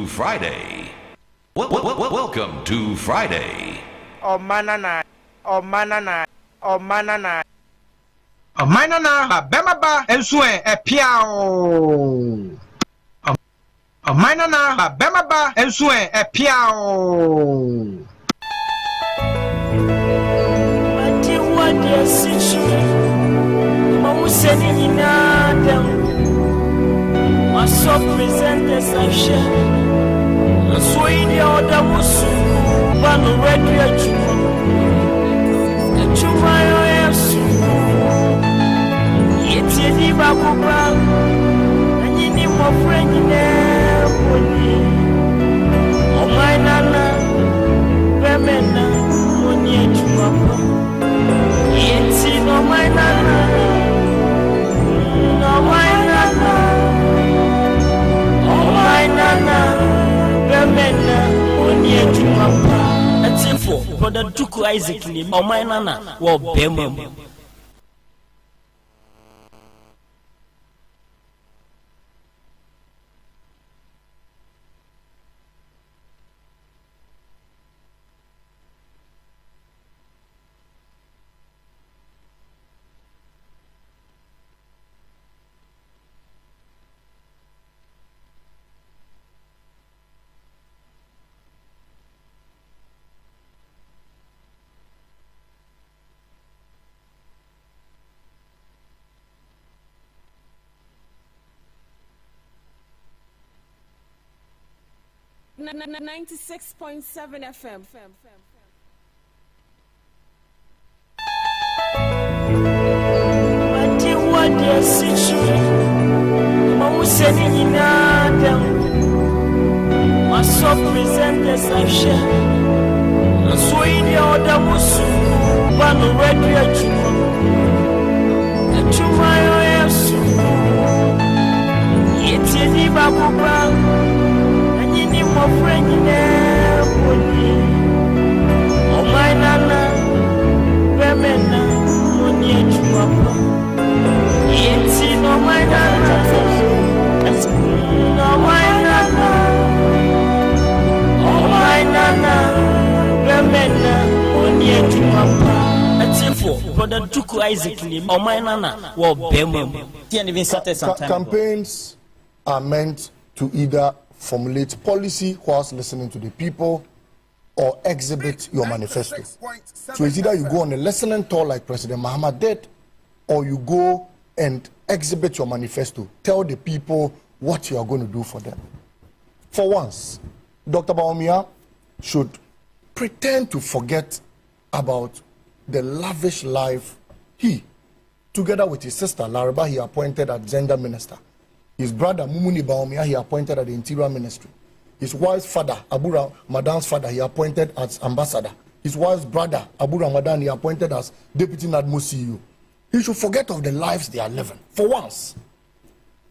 to Friday. Welcome to Friday. Oh manana, oh manana, oh manana. Oh manana, bemaba ensue e piao. Oh manana, bemaba ensue e piao. Mati wadi sichu, mamuseni inadam. Maso presente sashe, aswidi odamusu, banu redu chuma, chuma yo yesu. Yeti di babuba, anyini mo friend ne boni. Oh my nana, bemena, moni chuma pa. Yeti no my nana, no my nana. Oh my nana, bemena, moni chuma pa. Atifo, brother Duku Isaac ni, oh my nana, wo bemem. Na 96.7 FM. Mati wadi sichu, mamuseni inadam. Maso presente sashe, aswidi odamusu, banu redu chuma, chuma yo yesu. Yeti di babuba, anyini mo friend ne boni. Oh my nana, bemena, moni chuma pa. Yeti no my nana, no my nana. Oh my nana, bemena, moni chuma pa. Atifo, brother Duku Isaac ni, oh my nana, wo bemem. Campaigns are meant to either formulate policy whilst listening to the people or exhibit your manifesto. So it's either you go on a listening tour like President Mahama did, or you go and exhibit your manifesto. Tell the people what you are going to do for them. For once, Dr. Bawumia should pretend to forget about the lavish life he, together with his sister Laraba, he appointed as gender minister. His brother Mumuni Bawumia, he appointed at the Interior Ministry. His wife's father, Abu Ramadan's father, he appointed as ambassador. His wife's brother, Abu Ramadan, he appointed as deputy NADMO CEO. He should forget of the lives they are living for once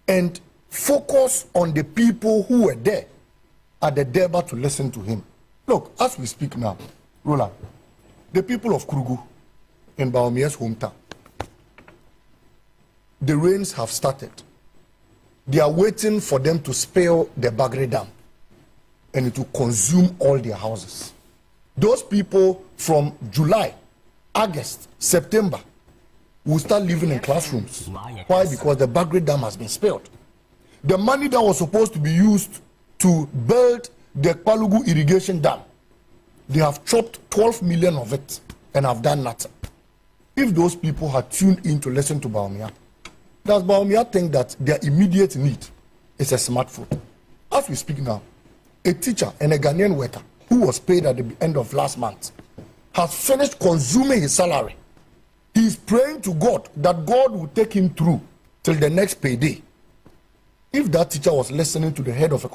and focus on the people who were there at the Deba to listen to him. Look, as we speak now, Roland, the people of Krugu in Bawumia's hometown, the rains have started. They are waiting for them to spill the Bagre Dam and it will consume all their houses. Those people from July, August, September will start living in classrooms. Why? Because the Bagre Dam has been spilled. The money that was supposed to be used to build the Palugu irrigation dam, they have chopped 12 million of it and have done nothing. If those people had tuned in to listen to Bawumia, does Bawumia think that their immediate need is a smartphone? As we speak now, a teacher and a Ghanaian worker who was paid at the end of last month has finished consuming his salary. He is praying to God that God will take him through till the next payday. If that teacher was listening to the head of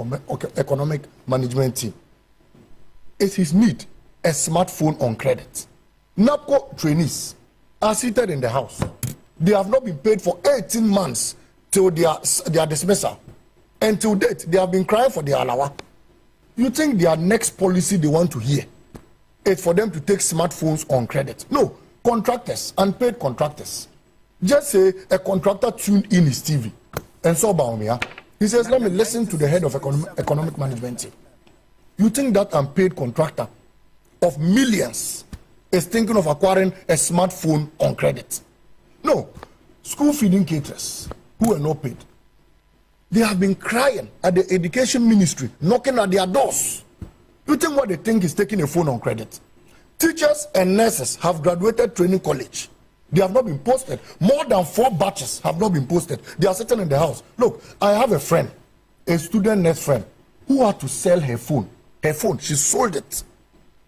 economic management team, is his need a smartphone on credit? NAPCO trainees are seated in the house. They have not been paid for 18 months till their dismissal. And till date, they have been crying for their alawa. You think their next policy they want to hear is for them to take smartphones on credit? No, contractors, unpaid contractors. Just say a contractor tuned in his TV and saw Bawumia He says, let me listen to the head of economic management team. You think that unpaid contractor of millions is thinking of acquiring a smartphone on credit? No. School feeding caterers who are not paid, they have been crying at the education ministry, knocking at their doors. You think what they think is taking a phone on credit? Teachers and nurses have graduated training college. They have not been posted. More than 4 batches have not been posted. They are sitting in the house. Look, I have a friend, a student nurse friend, who had to sell her phone. Her phone, she sold it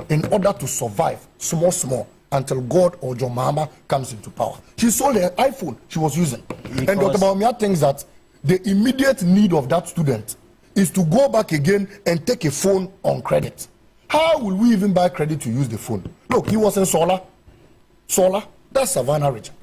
in order to survive small until God or John Mahama comes into power. She sold her iPhone she was using. Because and Dr. Bawumia thinks that the immediate need of that student is to go back again and take a phone on credit. How will we even buy credit to use the phone? Look, he was in Solar, that's Savannah region.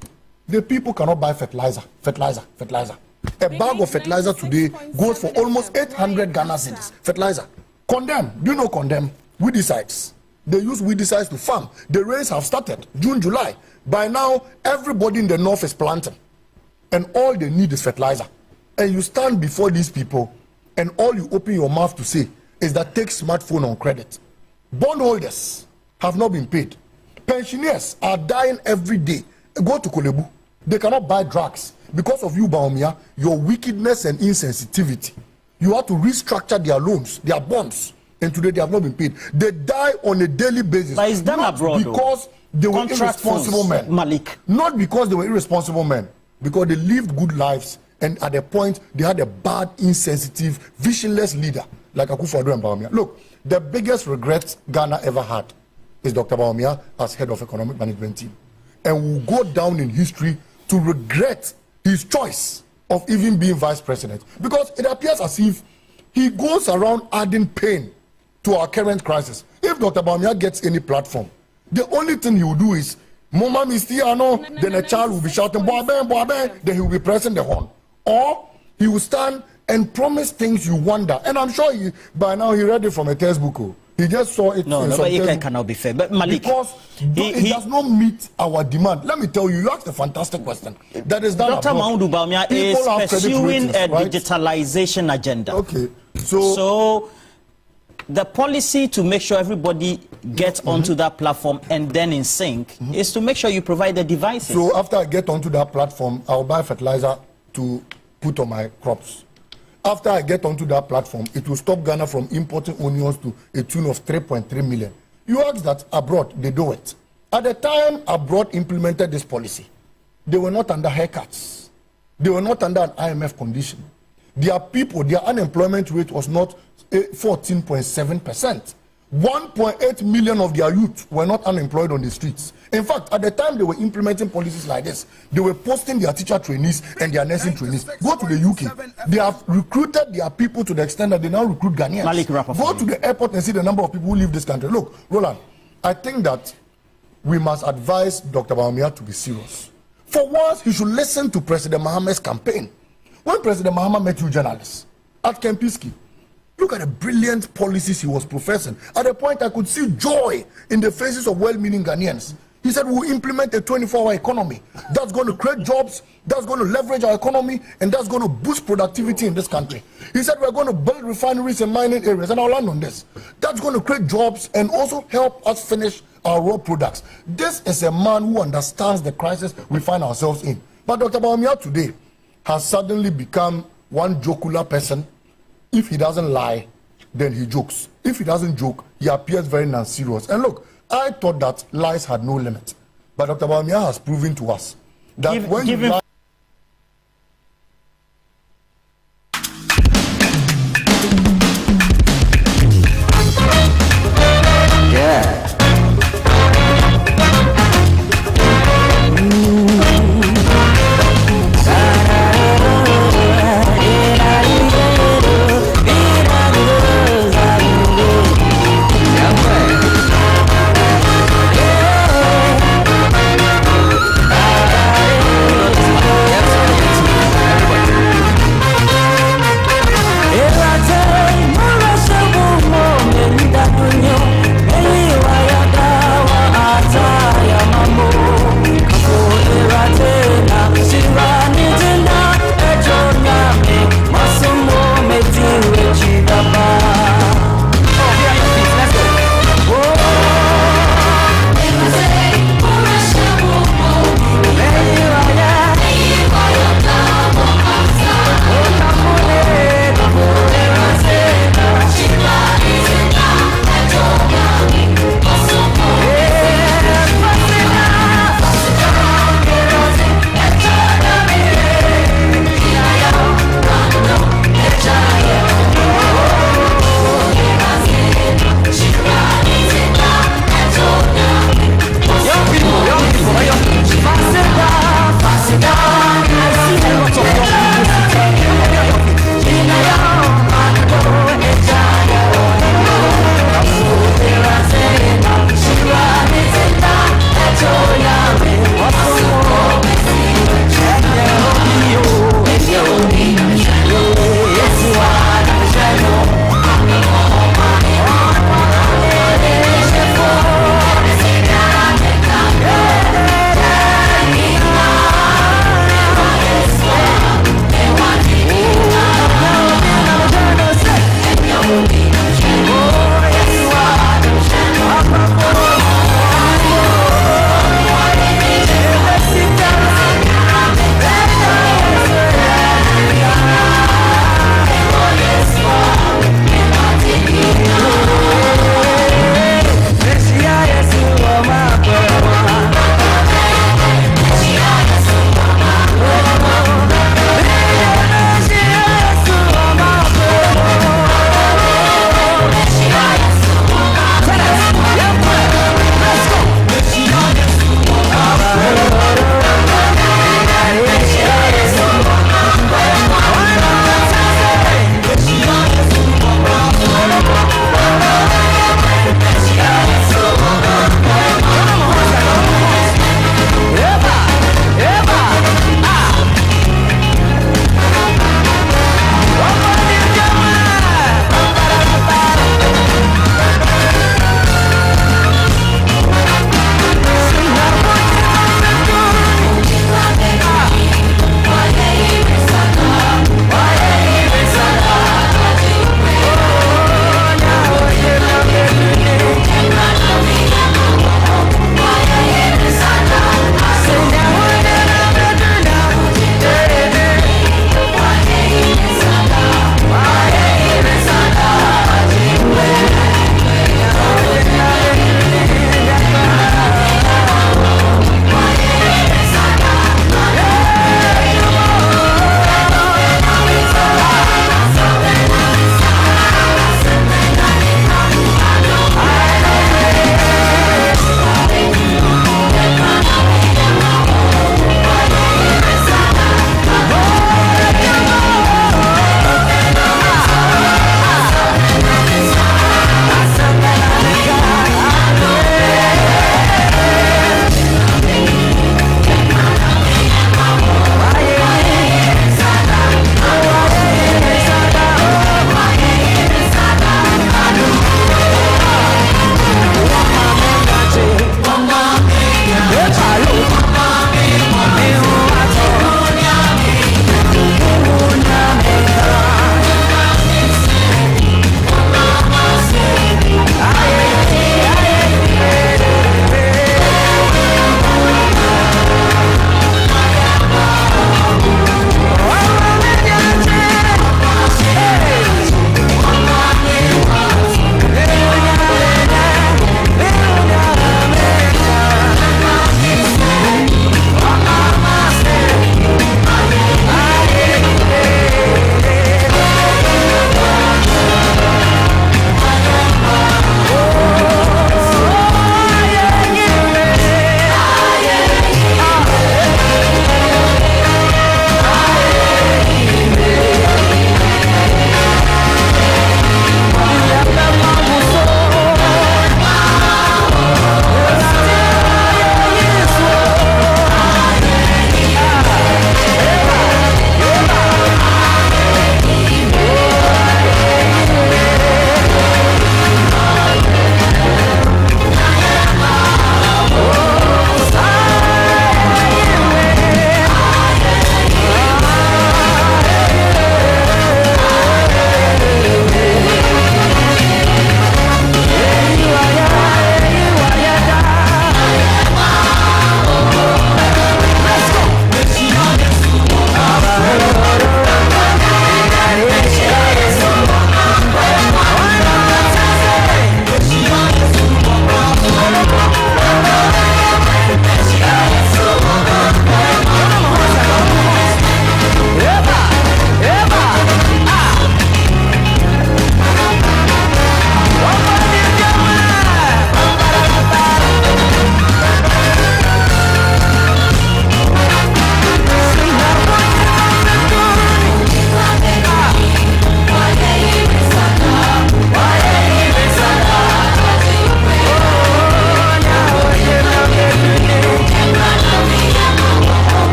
The people cannot buy fertilizer. A bag of fertilizer today goes for almost 800 Ghana cedis. Fertilizer. Condemn. Do you know condemn? Weedicides. They use weedicides to farm. The rains have started June, July. By now, everybody in the north is planting. And all they need is fertilizer. And you stand before these people, and all you open your mouth to say is that take smartphone on credit. Bondholders have not been paid. Pensioners are dying every day. Go to Kolebu. They cannot buy drugs because of you, Bawumia, your wickedness and insensitivity. You have to restructure their loans, their bonds, and today they have not been paid. They die on a daily basis. But it's done abroad, because they were irresponsible men. Malik. Not because they were irresponsible men, because they lived good lives, and at a point they had a bad, insensitive, visionless leader like Akufo-Addo and Bawumia. Look, the biggest regret Ghana ever had is Dr. Bawumia as head of economic management team, and will go down in history to regret his choice of even being vice president, because it appears as if he goes around adding pain to our current crisis. If Dr. Bawumia gets any platform, the only thing he will do is Mama Mistiano, then a child will be shouting Boaben, then he will be pressing the horn, or he will stand and promise things you wonder. And I'm sure by now he read it from a textbook. He just saw it. No, but it cannot be fair. But Malik, because it does not meet our demand. Let me tell you, you asked a fantastic question. That is done. Dr. Mahmoud Bawumia is pursuing a digitalization agenda. Okay, so the policy to make sure everybody gets onto that platform and then in sync is to make sure you provide the devices. So after I get onto that platform, I'll buy fertilizer to put on my crops. After I get onto that platform, it will stop Ghana from importing onions to a tune of 3.3 million. You ask that abroad, they do it. At the time abroad implemented this policy, they were not under haircuts. They were not under an IMF condition. Their people, their unemployment rate was not 14.7%. 1.8 million of their youth were not unemployed on the streets. In fact, at the time they were implementing policies like this, they were posting their teacher trainees and their nursing trainees. Go to the UK. They have recruited their people to the extent that they now recruit Ghanaians. Malik, go to the airport and see the number of people who leave this country. Look, Roland, I think that we must advise Dr. Bawumia to be serious. For once, he should listen to President Mahama's campaign. When President Mahama met you journalists at Kempinski, look at the brilliant policies he was professing. At a point, I could see joy in the faces of well-meaning Ghanaians. He said, we'll implement a 24-hour economy. That's going to create jobs, that's going to leverage our economy, and that's going to boost productivity in this country. He said, we're going to build refineries in mining areas, and I'll land on this. That's going to create jobs and also help us finish our raw products. This is a man who understands the crisis we find ourselves in. But Dr. Bawumia today has suddenly become one jocular person. If he doesn't lie, then he jokes. If he doesn't joke, he appears very non-serious. And look, I thought that lies had no limit. But Dr. Bawumia has proven to us that when you lie...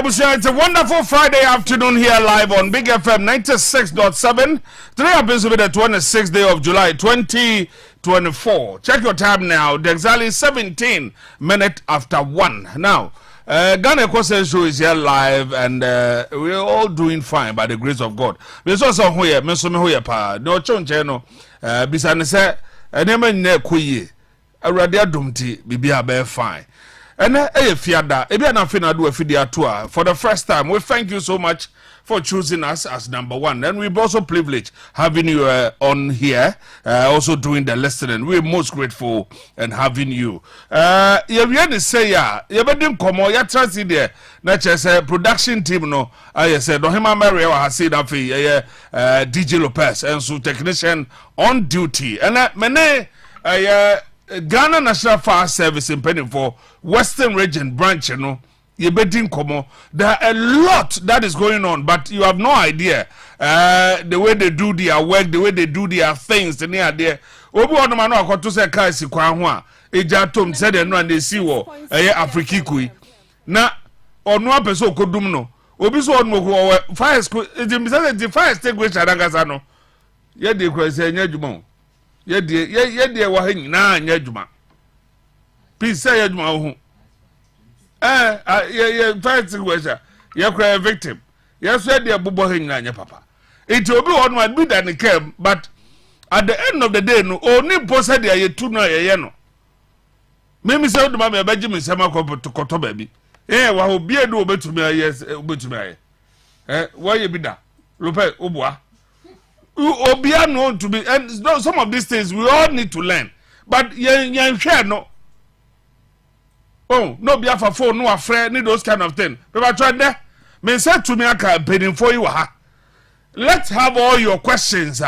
It's a wonderful Friday afternoon here live on Big FM 96.7. Today happens to be the 26th day of July 2024. Check your time now. The exactly 17 minutes after 1. Now, Ghana Kwase show is here live and we're all doing fine by the grace of God. We saw some here, me pa. No chonche no. Bisane se enema nyina koye. Awurade adumti bibia be fine. And fiada ebi na fina do afidia to for the first time. We thank you so much for choosing us as number one, and we're also privileged having you on here, also doing the listening. We're most grateful and having you. You really say you bedim komo ya transi there. Na say production team no. I said Dohima Maria has said that DJ Lopez and so technician on duty. And mene Ghana National Fire Service in Penny for Western Region branch, you know, there are a lot that is going on, but you have no idea the way they do their work, the way they do their things. And there, Obi Onomano akoto se kaisi kwa hwa eja tom said no and they see wo Afriki kui na onu apeso okodum no obi so onu fire school the fire extinguisher adangasa no ye de kwa se nya djuma ye de wa ha nyina anya djuma please say ya djuma ho fire extinguisher ye kwa victim ye so de bobo ha nyina anya papa it obi onu ma be than came but at the end of the day no oni posa de ye tu no ye no memi say do ma me ba jimi sema koto ba bi wa obi edu obetumi aye why ye bi da lope obua obia no to be and some of these things we all need to learn but yan share no oh no be afa phone no afre need those kind of thing but try there me say to me aka pending for you ha let's have all your questions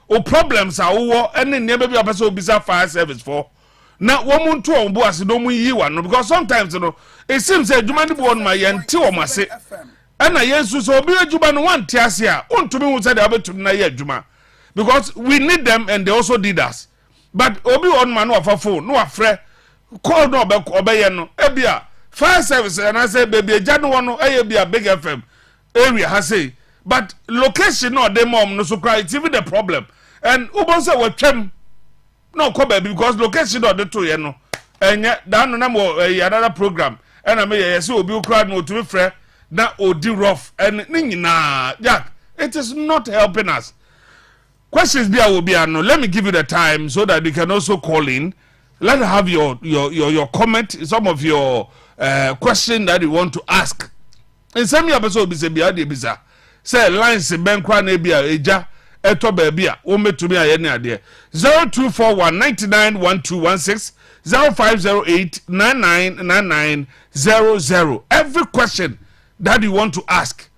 or problems wo any neighbor be person obisa fire service for na womun to on bo ase no mu yi wa no because sometimes you know it seems say adwuma ne bo on my yente o mase and yesu so obi adwuma no wan te ase a ontumi hu say dey abetum na ye adwuma because we need them and they also did us but obi on man no afa phone no afre call no obeye no ebia fire service and I say baby eja no no bia Big FM area ha say but location no dey mom no so cry it's even the problem and ubon say we twem no come baby because location no dey to ye no enye dan no na mo another program and I may say obi ukra no to be frɛ na odi rough and ni nyina Jack it is not helping us. Questions be will be no. Let me give you the time so that you can also call in. Let's have your comment, some of your question that you want to ask. In some episode be say be bisa. Say lines ben kwa na bia eja eto ba bia wo metumi aye na ade 0241 991216 0508 999900. Every question that you want to ask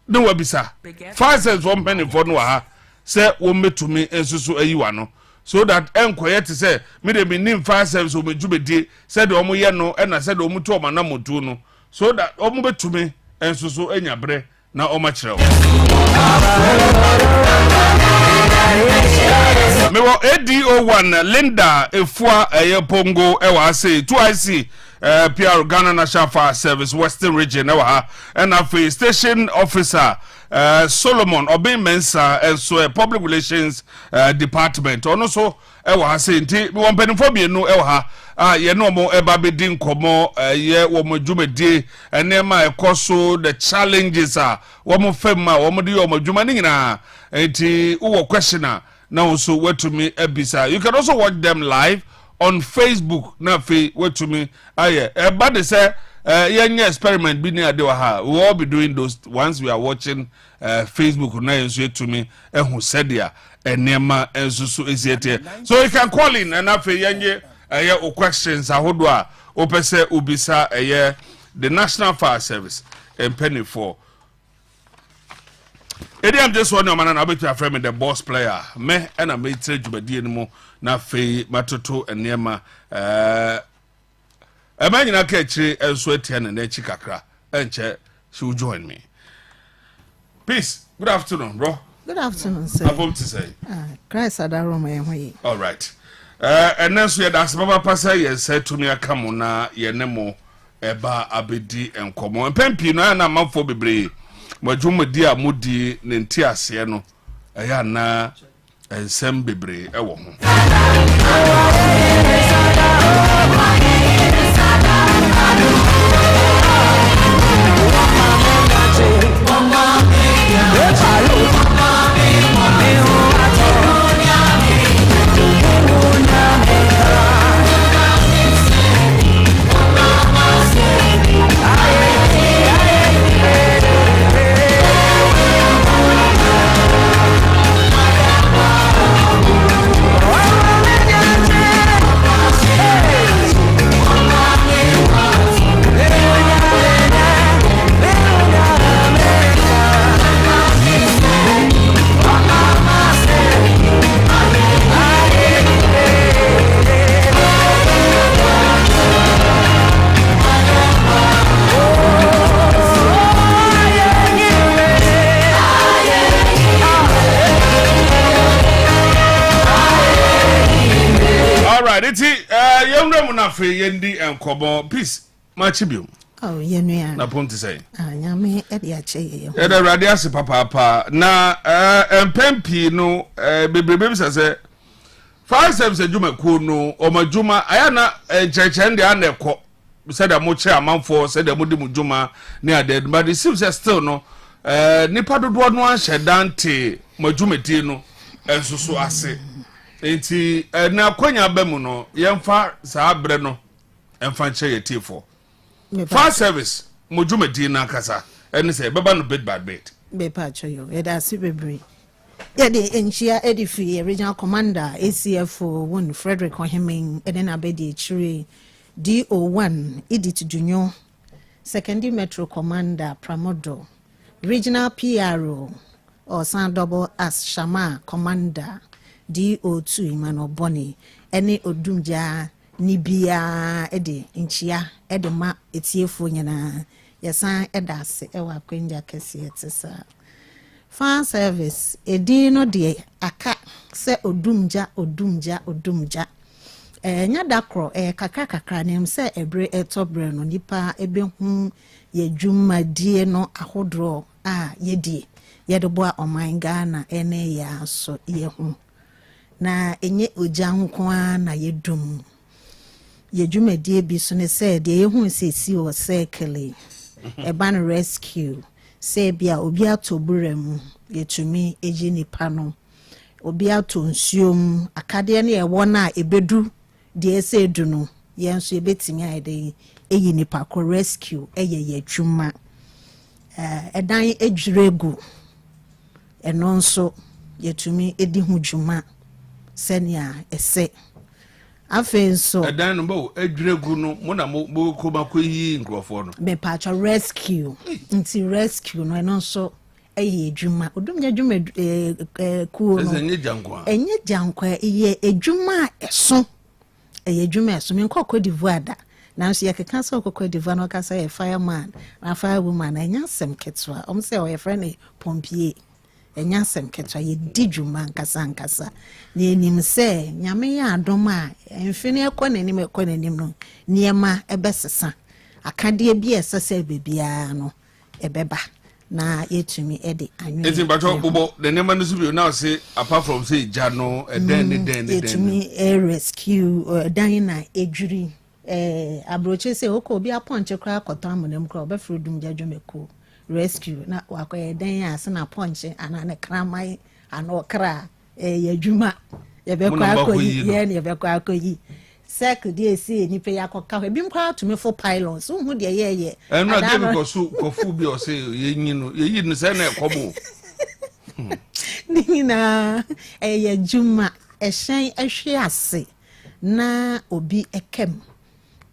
no wabisa 5 cents 1 penny for no ha say wo metumi ensusu ayiwa no so that enkoye te say me de me nim 5 cents o mejubedi say de omo ye no na say de omo to omo na motu no so that omo betumi ensusu enyabre na omo kire wo me wo ADO1 Linda Efua Pongo ewa say 2IC PR Ghana National Fire Service Western Region ewa and a station officer Solomon Obey Mensa and so a public relations department ono so ewa say nti won penifo bi no ewa ye no mo eba be din komo ye wo mo dwumedi enema ekoso the challenges wo mo fam wo mo de wo mo dwuma ni nyina nti wo questioner now so what to me ebisa you can also watch them live on Facebook na fe what to me but they say any experiment be near ha we will all be doing those once we are watching Facebook na enso to me who said there enema enso so eziete so you can call in and afi yenye o questions ahodo a opese ubisa the National Fire Service and penny for I'm just one man and I bet you friend me the boss player me and I made trade jubadi anymore na fe matoto enema man na catch and sweat and echi kakra enche she will join me. Peace. Good afternoon, bro. Good afternoon, sir. I hope to say. Christ Adaroma. All right. And then so that's Baba Pasa said to me, I come on na ye nemo eba abedi enkomo pempi no na manfo bebre madwumadi a mudi ne ntiase no eya na ensem bebre ewo ho yendi enkomo peace machibio oh yenua na ponti say nyame e de ache ye e da rade ase papa na empempi no bebrebe bisa se fire service adwuma ko no omadwuma aya na cheche ndi aneko said da mo che amanfo said da mo di mo dwuma ne ade but it seems still no nipa dodo no ahye dante madwumati no ensoso ase enti na kwanya bamu no yemfa saa bre no emfa che yetifo fire service modwumadi na kasa ene se beba no bit bad bit be pa choyo e da si bebre ye de enchia edifi regional commander ACF won Frederick Oheming eden abedi chire DO1 Edith Junyo secondary metro commander Pramodo regional PRO or San double as Shama commander DO2 Imano Boni any odumja nibia ede inchia ede ma etiefo nyina yesan edase ewa kwenja kese etesa fan service edi no de aka se odumja nya dakro kakra nem se ebre etobre no nipa ebehu yedwuma die no ahodro a yedie yedebo oman Ghana ene ya so yehu na enye oja nko na yedum yedwumadie bi so ne se de yehu sesi o circle eban rescue se bia obi atoburem yetumi eji nipa no obi ato nsuom akade ne ewo na ebedu de ese edu no yenso ebetimi ayede eyi nipa ko rescue eye yedwuma edan ejuregu eno nso yetumi edi hu dwuma senia ese afenso edan no bo ejuregu no mo na mo ko makoyi nkrofo no be patcha rescue nti rescue no eno nso eye edwuma odumnya dwuma kuo no enye jankwa eye edwuma eso eye edwuma eso me nkọ d'Ivoire da na nso yekeka so kokọ d'Ivoire no kasa ye fireman na firewoman enya sem ketwa omse o ye friend pompier enya sem ketwa ye didwuma nkasa na enim se nyame ya adom a emfini ekọ nanim no niema ebesesa akade bi esese bebia no ebeba na yetumi ede anwe eti bacho bobo the name no subi now say apart from say jano den yetumi rescue dan na ejuri abroche say oko bi aponche kra akoto amonem kra obefro dum jadwomeko rescue na wakoye dan ase na ponche anane kramai anokra yadwuma yebekwa akoyi ye ne yebekwa akoyi sek die si ni pe yakoka ebi mkwa to me for pylons hu de ye enu ade bi kofu bi o say yeyi no say na ekobo ni na yadwuma ehyen ehwe ase na obi ekem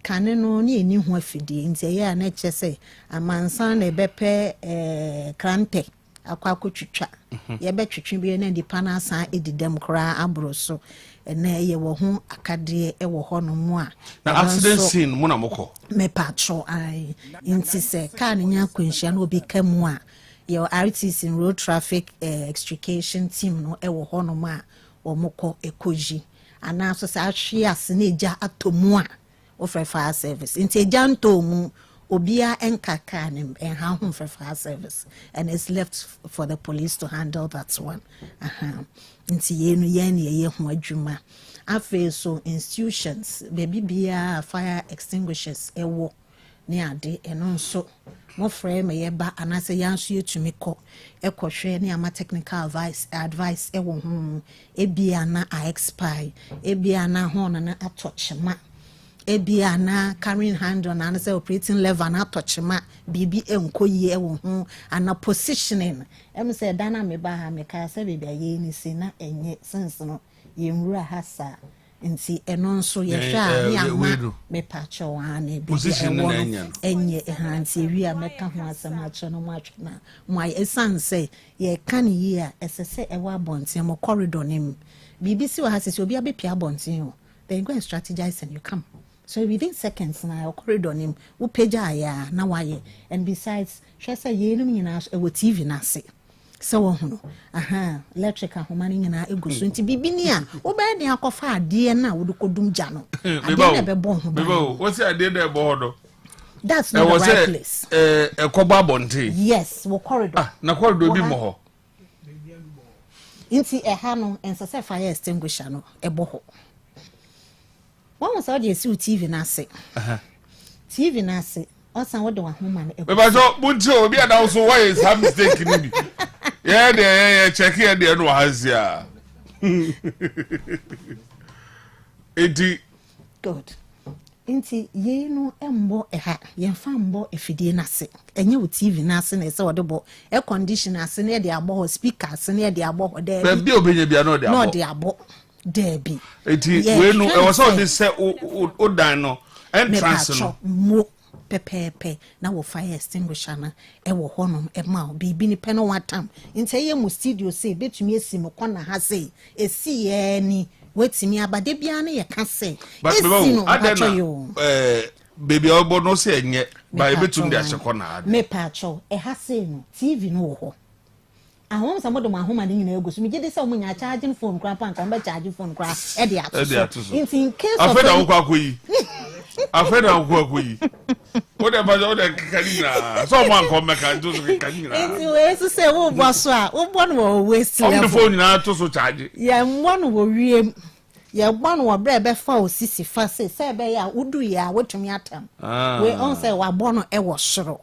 kane no ni eni ho afidie nti ye na chese amansan na bepe krante akwakotwitwa ye betwitwe bi na dipa na asan edidem kra abro so na ye wo ho akade e wo ho no mu a na accident scene mu na moko me patro ai nti se ka nya kwanhia na obi kamu a ye RTC road traffic extrication team no e wo ho no mu a wo moko ekoji ana so sa ahwe ase na eja atomu a offer fire service nti ejanto mu obia enkaka nim and how home for fire service and it's left for the police to handle that one nti yenu ye ho adwuma afa so institutions baby bia fire extinguishers ewo ne ade eno nso mo frame ye ba anase yanso yetumi ko ekohwe ne ama technical advice ewo ho ebia na a expire ebia na ho na atochema ebia na carrying hand on and say operating level na atochema bibi enkoyi ewo ho ana positioning em say dana me ba ha me ka say bibia ye ni si na enye sense no ye nwura hasa nti eno nso ye hwa ni ama me pacho ane bi enye hanti wi a meka ho asem acho no matwe na my essence ye kan yi a esese ewa abonten mo corridor nim bibi si wa hasisi obi abepia abonten o then go and strategize and you come. So within seconds na corridor nim wo page aya na waye and besides she say ye num nyina e TV na se so wo hu electric ahoma ni nyina eguso nti bibini a wo be de akofa ade na wo kodum gya no ade na be bo ho bebo wo say ade na be ho do that's not the right place ekoba bonte yes wo corridor na corridor bi mo ho nti ha no ensase fire extinguisher no e bo ho one was already see TV na se TV na se osan wo de wa homa na e ba so bunti obi ada so why is have mistake ni bi yeah de check here de no hazia enti good nti ye no embo ha ye fa mbo efidie na se enye wo TV na se na se wo de bo air conditioner se na de abo speaker se na de abo de bi obenya bia no de abo no de abo Debbie. Eti we no e was all this say o dan no entrance no mo pepepe na wo fire extinguisher na e wo honom e ma bibi ni peno watam nte ye mu studio say betumi esi mo kona ha say esi ye ni wetimi abade bia na ye ka say esi no acho baby obo no say enye ba e betumi de ahye kona me pa cho e ha say no TV no wo ho ahom some of my home and in ego so me gede say o munya charging phone kra pan kan be charging phone kra e de ato in case of afeda wo kwakoyi afeda wo kwakoyi o de ba o de kanina so man ko me kan to so kanina enti we so say wo bo so a wo bo no wo waste level on the phone na to so charge ya mo no wo wiem ya gba no wo bre be fa o sisi fa say be ya udu ya wotumi atam we on say wa bo no e wo soro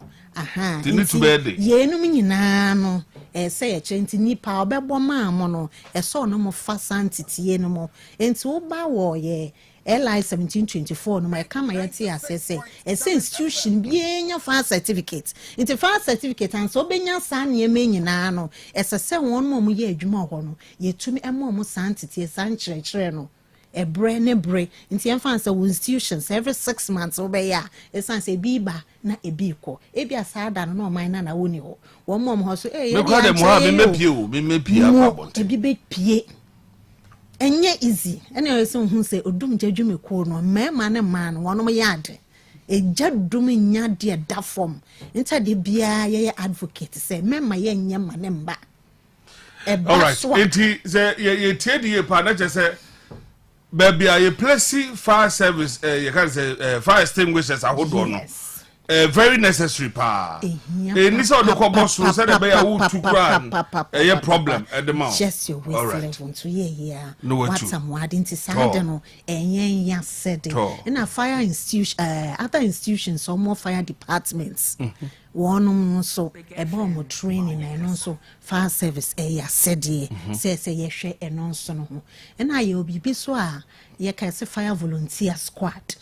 ye enum nyina no say enti nipa obebo maamo no so no mo fa santitie no mo enti wo ba wo ye LI 1724 no ma kama yati asese institution bienya fa certificate enti fa certificate and so benya san ye nyina no se won mo ye adwuma ho no yetumi mo santitie sankyerekere no ebre ne bre nti emfa say institutions every 6 months obeya esan say biba na ebiko ebi asada no man na woni ho wo mom ho so me kwa de mo ha me mepie akabonte ebi be pie enye easy ene yeso hu say odum jadwume ko no mema ne man wonom yade ejadum nya de da form nta de bia ye advocate say mema ye nya ma ne mba all right enti say ye tie die pa na je say baby a place fire service you can say fire extinguishers ahodo no very necessary pa ni so do ko boss so say be ya wo tukura problem at the mouth just your waste level to here what am wadi nti sade no enyen ya said in a fire institution other institutions or more fire departments one so about more training and also fire service ya said say ye hwe eno so no ho na ye obibi so a ye ka se fire volunteer squad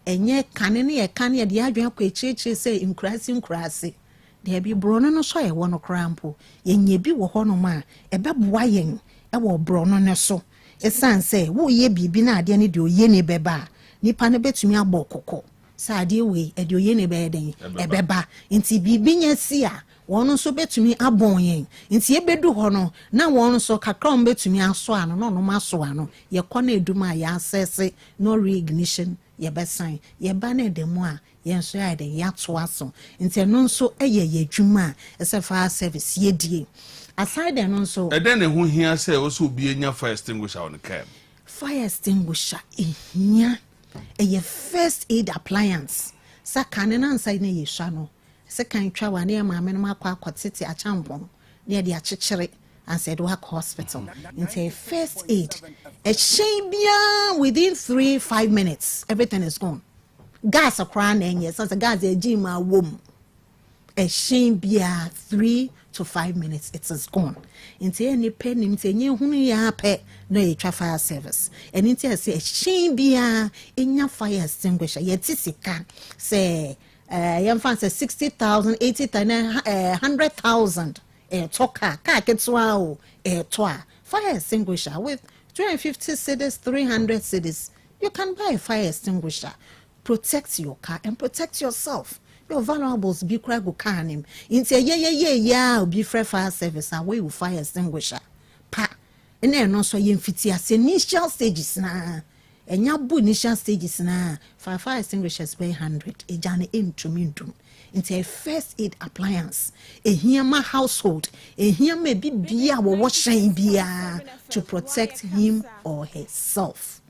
enye kane ne ye kane de adwen akọ echiche say inkurasi de bi brono no so ye wono krampo ye nye bi wo hono ma ebeboa yen e wo brono ne so esan say wo ye bibi na ade ne de oye ne beba nipa ne betumi abokoko saade we e de oye ne be den ebeba nti bibi nya si a wono so betumi abon yen nti ebedu ho no na wono so kakra betumi aso ano no no maso ano ye kona eduma ya assess no reignition ye besan ye ba na demo a ye so ya de ya to aso nti no nso eye ye dwuma ese fire service ye die aside no nso e den ne ho hia say o so obi enya fire extinguisher on cam fire extinguisher ehia A first aid appliance. Sakane na nsa na yesha no. Second twa wa na ma menema akwa tete a champon. Near the achichere and said work hospital. Into first aid. A shabia within 3-5 minutes. Everything is gone. Gas a crown and yes, as a gas a gym a womb. A shabia 3 to 5 minutes. It is gone. Into any pen into any hunia pet no a fire service. And into a say shabia in your fire extinguisher. Yet can say young fans 60,000, 80,000, 100,000. Toka kaketswa toa fire extinguisher with 250 cedis, 300 cedis. You can buy a fire extinguisher. Protect your car and protect yourself. Your valuables be cry go can him. Into yeah be free fire service away with fire extinguisher. Pa and then also yen fiti initial stages na. And ya bu initial stages na fire extinguishers by 100. A jane intrumindum. Into a first aid appliance, a hima household, a him may be beer or washing beer to protect him or herself.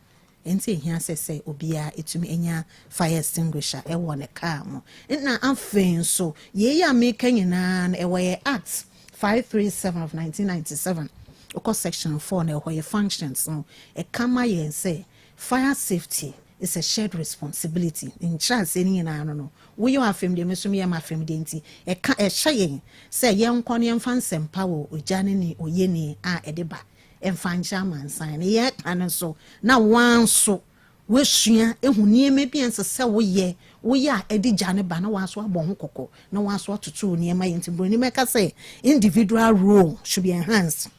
Into here say obia it to me enya fire extinguisher e won a car mo. And now I'm fain so ye ya making an a way act 537 of 1997. Oko section 4 na where functions no e kama ye say fire safety is a shared responsibility. In chance any na no. We you have the mesumi ma fam denti. E shayen say yen kwon yen fan sempa wo ojane ni oyeni a edeba. Enfan chairman sign ye kan so na wan so we sua ehuni me bi ense se wo ye a edi jane ba na wan so abon kokko na wan so atoto ni ma yenti broni me ka say individual role should be enhanced.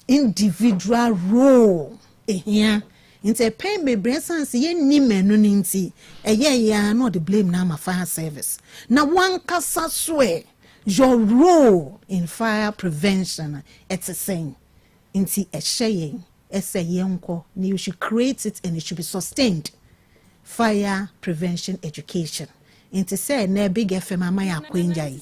Individual role ehia into a pain be brain sense ye ni menu ninti ya no the blame na ma fire service na one kasa swear your role in fire prevention it's a saying into a sharing yenko you should create it and it should be sustained. Fire prevention education into say na big FM amaya kwenjai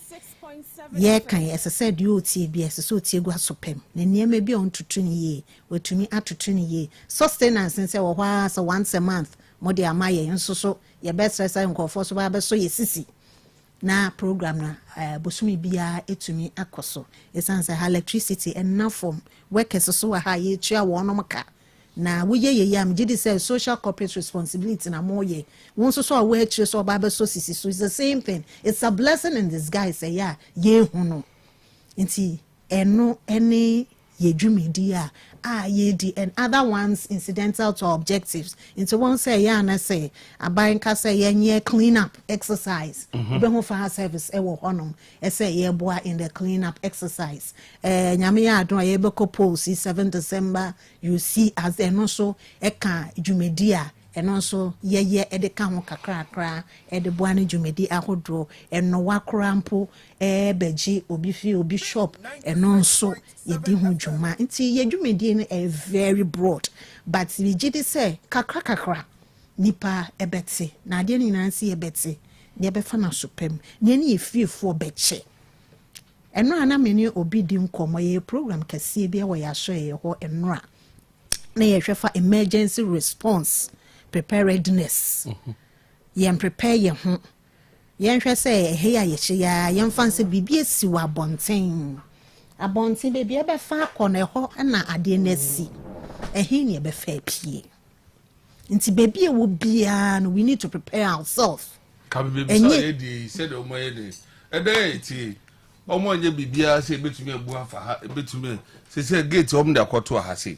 ye kan as I said you TBS so tiegu asopem na niam bi on tutuni ye wetumi atutuni ye sustenance say wo hwa so once a month mode amaye nso so ye best say nkofo so ba so ye sisi na program na bosumi bia etumi akoso esanse electricity and na form workers so ha ye tua wonom ka na woye ye yam gidi say social corporate responsibility na moye won so so we actually so ba so sisi so it's the same thing. It's a blessing in disguise say yeah ye hu no nti eno any ye dwumedi ye di and other ones incidental to objectives into one say yeah na say aban ka say ye clean up exercise be ho fire service e wo honom e say ye boa in the clean up exercise nyame ya adon ye be post 7 December you see as eno so e ka dwumedi and also ye edeka ho kakra ede boa ne dwumedi ahodro eno wakrampo beji obi fi obi shop eno so ye di ho dwuma nti ye dwumedi ne very broad but we gidi say kakra nipa ebete na ade ni nansi ebete ne be fa na sopem ne ne efiefo beche eno ana meni obi di nkomo ye program kase bia wo ya so ye ho eno a na ye hwefa emergency response preparedness yen prepare ye ho yen hwe say he ya ye ya yen fanse bibie si wa bonten abonten be bia be fa akọ ho na ade na si ehe ne be fa pie nti bebie wo bia no we need to prepare ourselves come be say dey said o mo ye dey eti o mo nye bibia say betumi abu afa ha betumi say gate o mo da kwoto ha say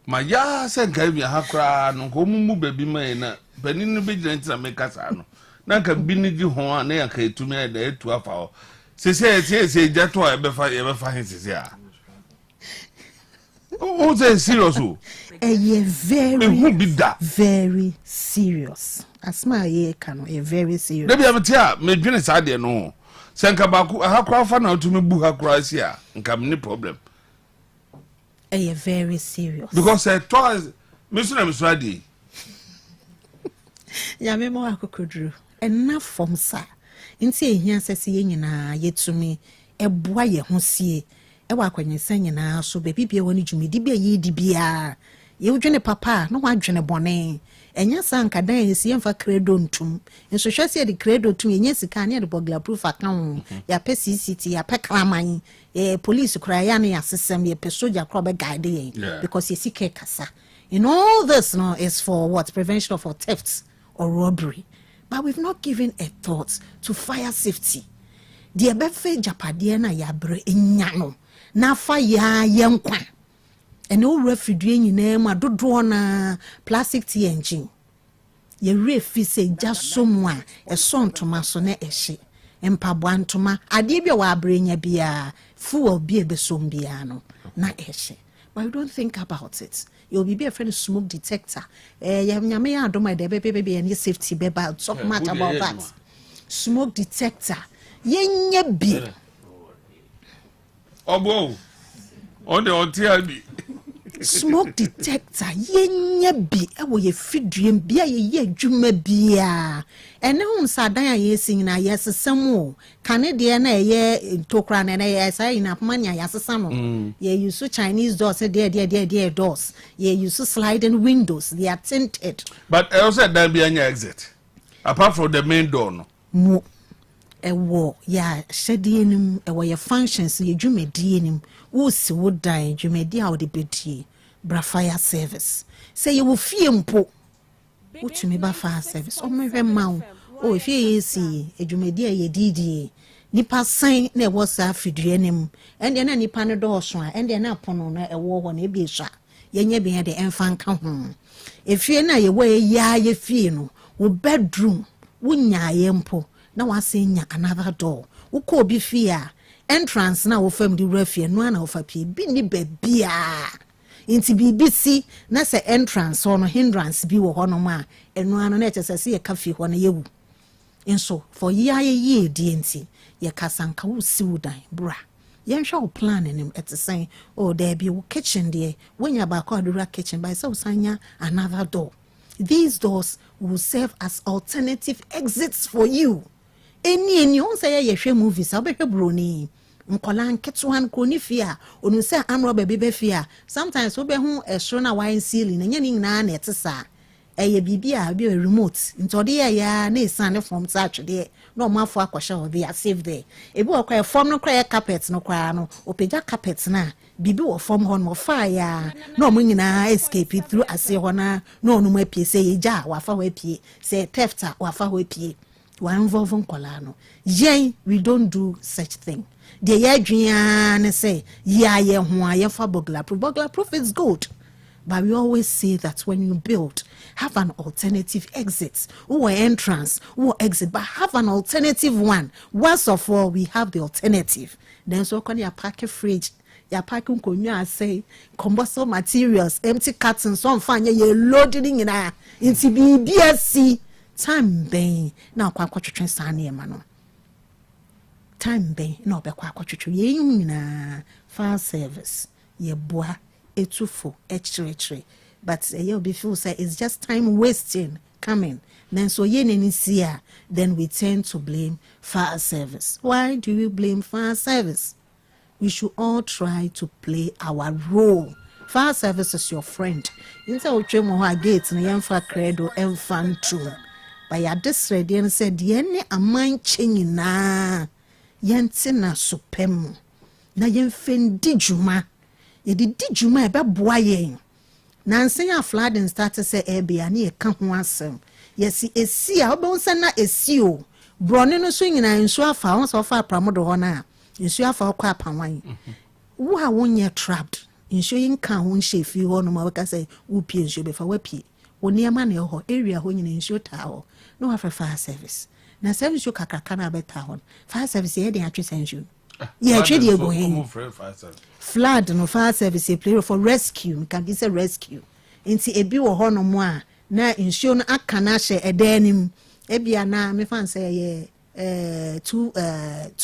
ma ya se nkai mi ha kra no ko mu baby mai na bani no be gina ntina me kasa no na nka bi ni gi ho na ya ka etumi na etu afa ho se jato e be fa hin se a o say serious o very serious asma ye kan e very serious debi amtia me dwene sa de no se nka ba ha kra fa na otumi bu ha kra si a nka me ni problem. Very serious because twice Mr. Di ya me mo akokodru enough from sa nti ehia sese ye nyina yetumi eboa ye ho sie e wa kwanyesa nyina so be bibia woni dwumedi bia ye di bia You dwene papa no wadwene bone. Enya sanka dan esi emfa credo ntum. Nso hwese de credo tum enya sika ne de burglar proof account. Ya pe CCT ya pe kraman. Police kura ya ne asesem ye pe soldier kura be guide ye because ye sika kasa. And all this no is for what? Prevention of thefts or robbery. But we've not given a thought to fire safety. The ebefe japade na ya bre enya no. Na fa ya yenkwa. And no refugee nyina ma dodo na plastic tea engine. Ye refi se jasomwa e son toma so na ehye. Empabo antoma ade bia wa abrenya bia fuel bia besom bia no na ehye. But you don't think about it. You'll be a friend smoke detector. Nyame ya adoma de baby any safety beba talk much about that. Smoke detector. Yenye bi. Obo. On the OTLB. Smoke detector yenye bi ewo ye fidriem bia ye adwuma bia ene hom sadan ye singina yesesam Canadian na ye tokra na ye say na mania yesesam ye use Chinese doors there doors ye use sliding windows they are tinted but I also that be any exit apart from the main door no mo ewo ya shedienim ewo ye functions ye dwumadienim wo si wo dan dwumadi a wo de bedie bra fire service say you will fie mpo utumi ba fire service o me hwema o fie yesi dwumadi a ye didi nipa san na ewo sa afidue nim ende na nipa ne do so a ende na pono na ewo ho na ebi esha yenye bi de emfa nka ho efie na ye wo ya ye fie no wo bedroom wo nya ye mpo na wasenya another door uko obi fia entrance na wo fam di refie no na wo fa pie bi ni babia inti BBC na se entrance ono hindrance bi wo hono ma eno ano na etese ye kafi ho na yewu enso for ye di enti ye kasanka wo siwudan bra ye nhwa wo plan enim etesen oh there be wo kitchen there when you back order kitchen by so sanya another door. These doors will serve as alternative exits for you. Any on say ye hwe movies obehwe broni nkola nketwan ko ni fia onu say amro bebe fia sometimes obehu esro na wine ceiling na nyani na na etesa eye bibia bi remote ntode ya na esane from touch there no mafo akwasha they are safe there ebi okwa form no kra carpet no kra no opeja carpet na bibi wo form ho no fire no mo nyina escape through ase ho na no no ma pie say eja wafa wa pie say theft wafa wa pie wa involve nkola no yen we don't do such thing the yadwian say ya ye ho aye fa burglar proof is good. But we always say that when you build, have an alternative exit, or entrance, or exit, but have an alternative one. Once of all, we have the alternative. Then so can you pack a fridge, you pack I say combustible materials, empty cartons, so fine, you're loading in into BSC. Time being now quite transani mano. Time being no be quite ye fire service, ye bois. Etufo extra but you'll be feel say it's just time wasting coming then so then we tend to blame fire service. Why do we blame fire service? We should all try to play our role. Fire service is your friend. You say uchemo gate na yemfa credo emfantu but ya disready and said yene aman chenyi na yente na supem na yemfendi juma ye di juma e be boa yen nansen ya flooding start say e be ani e ka ho asem yesi esi a obo nsa na esi o brone no so nyina nsu afa won so fa pramodo ho na nsu afa kwa apanwan wo a wonye trapped nsu yin ka ho nhyefi ho no ma we ka say wo pie nsu be fa wa pie oni ama na ho area ho nyina nsu ta ho no wa fire service na service yo kakaka na beta ho fire service ye dey atwe nsu yeah, actually go in. Flood no fire service a player for rescue. Can be say rescue. Inti ebi wo ho no mo a na nsuo no aka na hye edanim. Ebia na me fan say two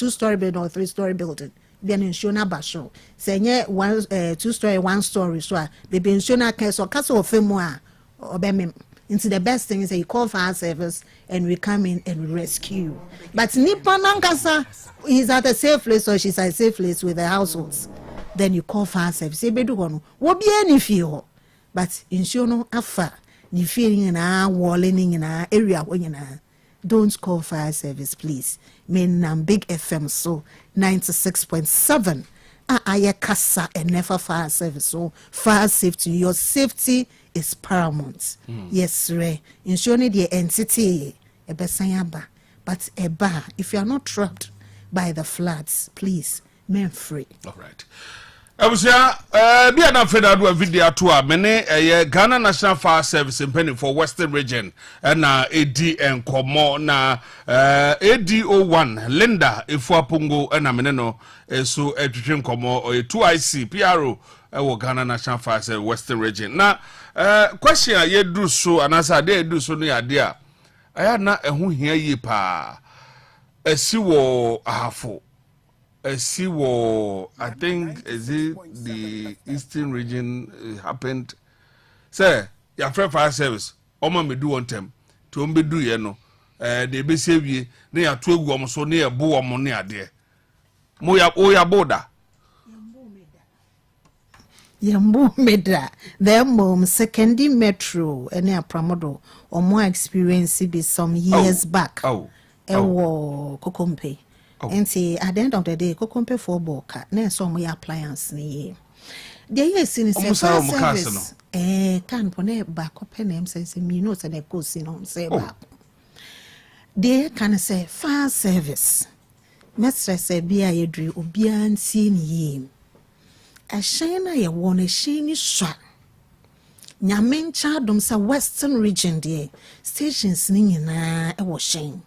story building or 3-story building. Bia nsuo na ba so. Say nye 2-story 1-story so a bebe nsuo na aka so kasa ofemu a obemem. Into the best thing is that you call fire service and we come in and we rescue. But Nipa Nankasa is at a safe place or she's at a safe place with the households. Then you call fire service. What be any feel? but nsuo no afa ne fie nyinaa wall ne nyinaa area hɔ nyinaa. Don't call fire service, please. Men Big FM so 96.7. Aye KASA and never fire service. So fire safety, your safety is paramount. Yes, sir. Ensure the entity a besayaba, but a bar. If you are not trapped by the floods, please, men free. All right. Abusia bi ana feda do video to a mene Ghana National Fire Service in for Western Region na AD enkomo na ADO1 Linda Efuapungo na mene no so etwetwe enkomo 2IC PRO wo Ghana National Fire Service Western Region na question ye do so anasa dey do so no ade a aya na ehu hia yi pa esi wo ahafo see what I think is it the Eastern region happened. Say, your friend fire service, Oman me do one time. To be do you know. They be save ye near 12 women so near Bo money there. Moya oya boda. Yambo meda. Their mom secondary metro any a pramodo or more experience be some years back. Ewo kokompe. And see, at the end of the day, go compare for boka. Na so mo appliance ni. The yes in service. Can pone back up name says me no say na go see no say back. They can say fire service. Mestre say bia yedru obi anti ni yim. A shine na ye won a shine sha. Nyame ncha dom sa Western region there. Stations ni nyina e wo shine.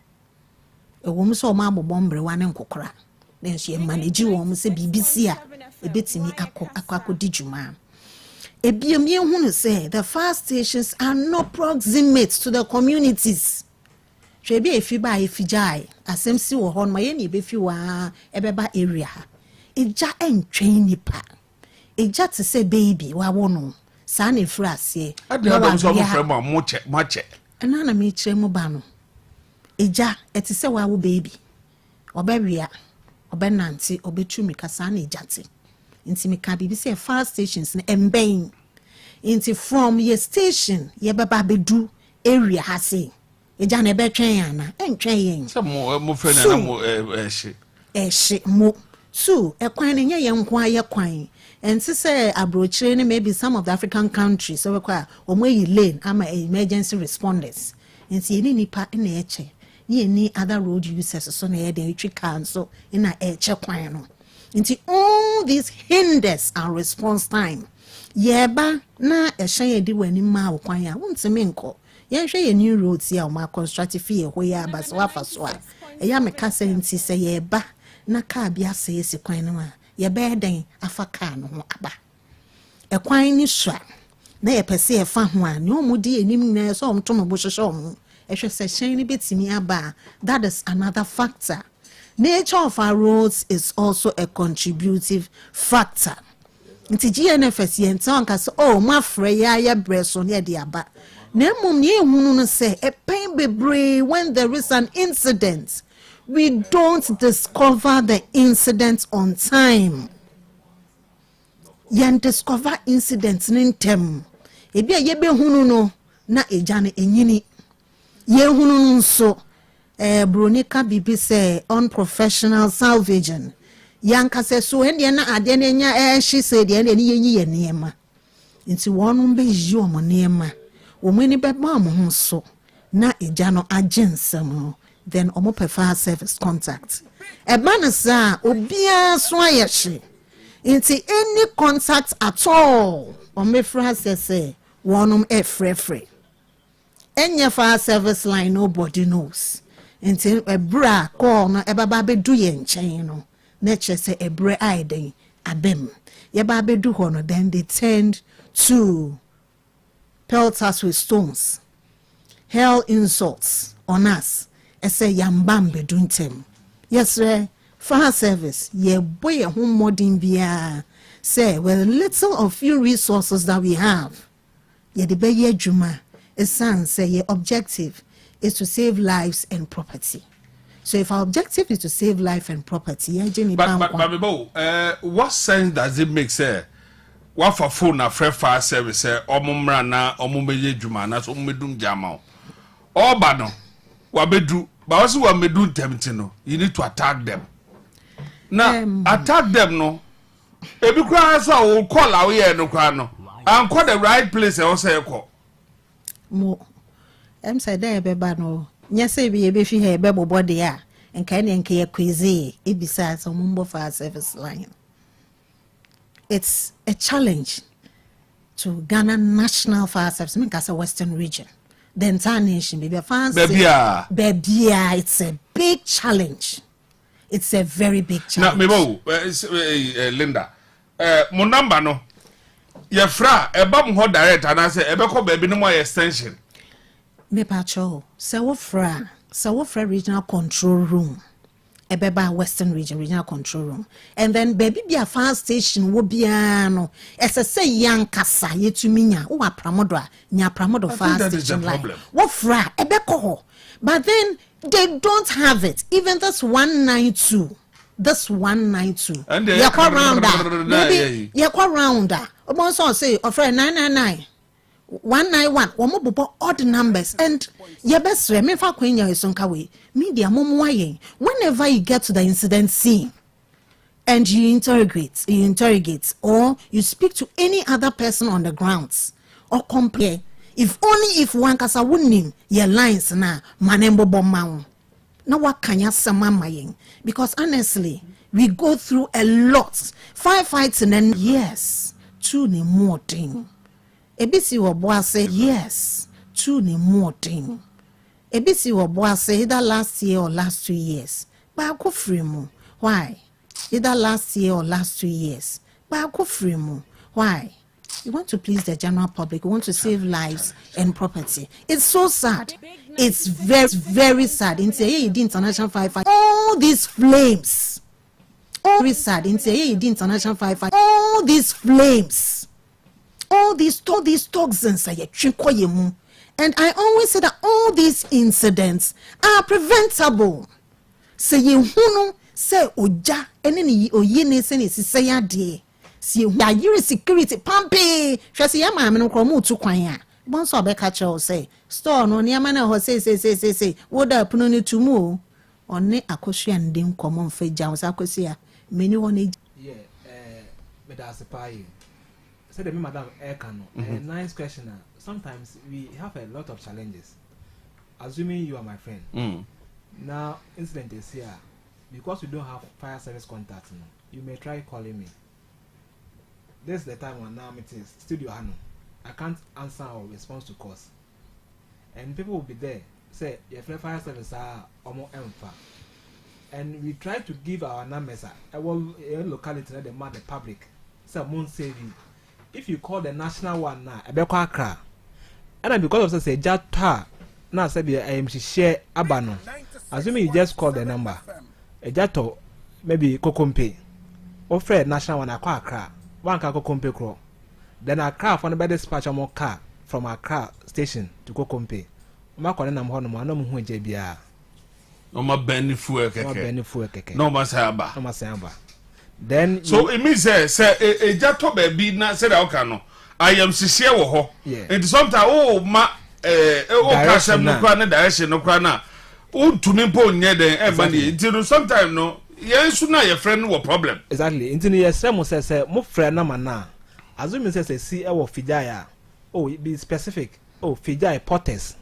A woman saw my bomber one and cocra. Then she managed you almost say BBC a bit in the aqua dijuma. A BMU who say the fire stations are not proximate to the communities. She be if you buy if you jai, as MC or on my any if you are a beba area. It ja and train you pa. It just to say baby, wa wono. Sani fras ye. I don't know much. And none of me tremobano. Eja eti se wa wo baby obewia obenanti obetumi kasa na ejate nti me ka bibi se fire stations na emben nti from your station ye baba bedu area ha se eja na betwen yana entwen yen se mo fe na mo ehye mo so ekwan ne ye nko aye kwan nti se abrochire ne maybe some of the African countries so we kwa omo yi lane ama emergency responders nti eni nipa na eche ni other road users so na dey treat cancel in a eche kwan no nti all these hinders our response time yeba na ehye ye di wani ma kwan ya wontime nko ye hwe ye new roads ya o ma construct fee ho ya ba so afa so a eya me ka se nti se yeba na ka bia se esi kwan no a ye be den afa ka no ho aba ekwan ni swa na ye pese e fa ho a ne omudi enim na so omto bo hwehwe that is another factor. Nature of our roads is also a contributive factor. Nti GNFS yenton ka so ma frɛ ya breso ne de aba. Na mum ne hunu no say a pain bebre when there is an incident. We don't discover the incident on time. Yen discover incidents nintem. Ebi ye be hunu no na eja ne enyini. Ye hunu nso bronika bibi say unprofessional salvaging yanka se so ende na ade na nya she say de ende yenyi ye niema nti wonu be yi omo niema omuni be ma mo ho so na eja no agensem then omo prefer service contact e ba na sa obia so ayehye nti any contact at all omo fra say wonum frefre Enya fire service line nobody knows. Until a bra call no ebaba be do ye nchen no. Nature say a bra aiden abem. Yeba be do hono then they tend to pelt us with stones. Hell insults on us. E say yambam be duntem. Yes sir. Fire service ye boy home modern bia. Say with little or few resources that we have. Ye de be ye juma. A son say your objective is to save lives and property. So if our objective is to save life and property, but what sense does it make, sir? wafa phone na frɛ fire service ɔmomra na ɔmomɛyɛ dwuma na so ɔmɛdum jama ɔba no wabedu ba wose wamedu ntemti no you need to attack them na attack them no ebi kura so wo call awye no kura no and call the right place e wo say call mo say dey beba no nya say bi e be fi he be bobo de a enka ne enka ye crazy e bisa so mumbo fire service line. It's a challenge to Ghana National Fire Service, I mean, KASA Western Region. The entire nation, baby, it's a big challenge. It's a very big challenge. Now, Linda, my number no, your fra, a bomb hot direct, and I say, a beko baby no more extension. Me pacho, Sawofra Regional Control Room. Ebeba Western Regional Control Room. And then baby be a fire station will be no. As I say young KASA yetuminya o apramodwa nya pramodo fire station line. What fra ebeko. But then they don't have it. Even this 192. This 192. And you quite round that. Maybe you quite round that. Obonso say offer 999. 191 womo bobo odd numbers and ye best me fa kwenya isonka we media momwaye whenever you get to the incident scene and you interrogate or you speak to any other person on the grounds or compare if only if one KASA wouldn't your lines na manembo bomma na wakanya sama mayen because honestly we go through a lot firefighting and yes two ni more thing. Ebisi Wabwa say yes, two ni more thing. Ebisi Wabwa say either last year or last 2 years. But I go free mo. Why? Either last year or last 2 years. But I go free mo. Why? You want to please the general public. You want to save lives and property. It's so sad. It's very, very sad. In the international firefight, all these flames. Very sad. In the international firefight, all these flames. All these toxins are and I always say that all these incidents are preventable. Say you hunu say oja eneni oyene se ni say ade. See you security pampe. Hwese ya ma me no kro mu tu kwan a. Bon so be catch you say store no niam na ho say wo da puno ni tumu o. One akosua ndem komo mfa gya wo sakosia. Meni won me da sepai. Said me Madam Ekano, a nice question. Sometimes we have a lot of challenges. Assuming you are my friend. Now, incident is here. Because we don't have fire service contact, you may try calling me. This is the time when now it is studio Hano. I can't answer or respond to calls. And people will be there. Say, your fire service are almost empty. And we try to give our numbers. A locality that demand the public. So, moon saving. If you call the national one now, Ebeko Accra, and because of say Jata, now say I am share Abano. Assuming you just call the number, a Jato maybe Kokompe, or Fred national one Accra, one car Kokompe Crow. Then Accra for the dispatch more car from Accra station to Kokompe. Makon and Honoma, no more JBR. No more benefit, no more Saba, no more Saba. Then so it means say a jato baby na say that okay no I am sincere wo ho and sometimes kasem no kwa na direction no kwa na untumi mpo nye den e ba ni nti sometimes no yensu na your friend no problem exactly nti no yes mo say mo friend na mana azumi say see e wo fijaya be specific fijaya porters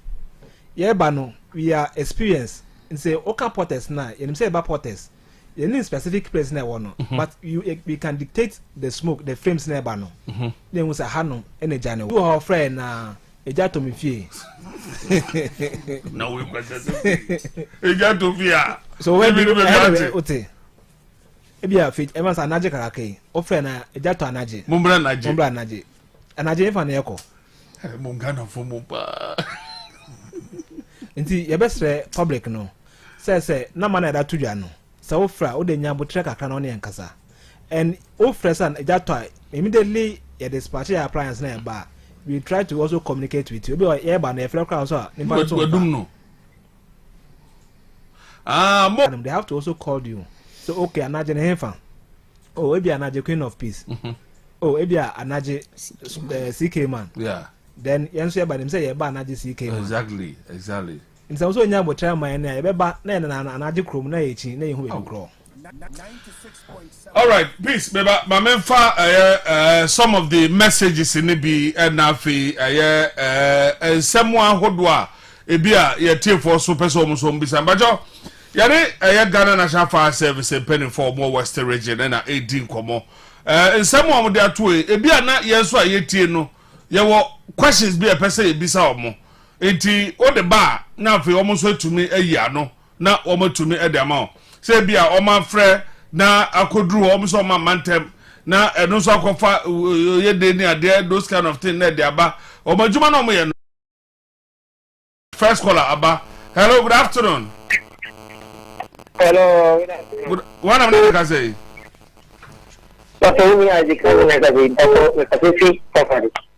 ye ba no we are experienced say oka porters na yenim say ba porters you need specific place na one, but we can dictate the smoke, the frames nearby no. Then we say Hano and a Jano. You are friend a jato me fee. No, we a jato fee. So when we do maybe a fit, Emma's anaje karake, or friend a jato anaje, Mumbra anaje, anaje for Neko. Mungana for Mumba. Inti, your best public no. Say, no man at that to Jano. So ofra o de nyambo trek akra no ne nkasa and ofra san ejato immediately ya dispatch your appliance na ba we try to also communicate with you be e ba na e frɛ crowd so ni pa so no they have to also call you so okay anaje ne hefa e be anaje queen of peace oh ebia anaje CK man yeah then yenso ye ba dem say ye ba anaje CK man exactly in some so nya bo try man na ye ba na anaje krom na ye chi na ye hu e kro. All right, peace, baby. My some of the messages in the be nafi someone hodwa ebia ye tie for so person so mbisa bajo yare Ghana National Fire Service penny for more western region na 18 komo someone dey atoe ebia na yeso a yetie no ye wo questions be a person ebisa omo enti o de ba na afi omo so tumi ayi ano na omo tumi e de ama say bia omo frɛ na akodru omo so ma mantem na eno so akofa ye de ni ade those kind of thing na de aba omo juma na omo ye no. First caller aba. Hello, good afternoon. Hello. What am I going to say?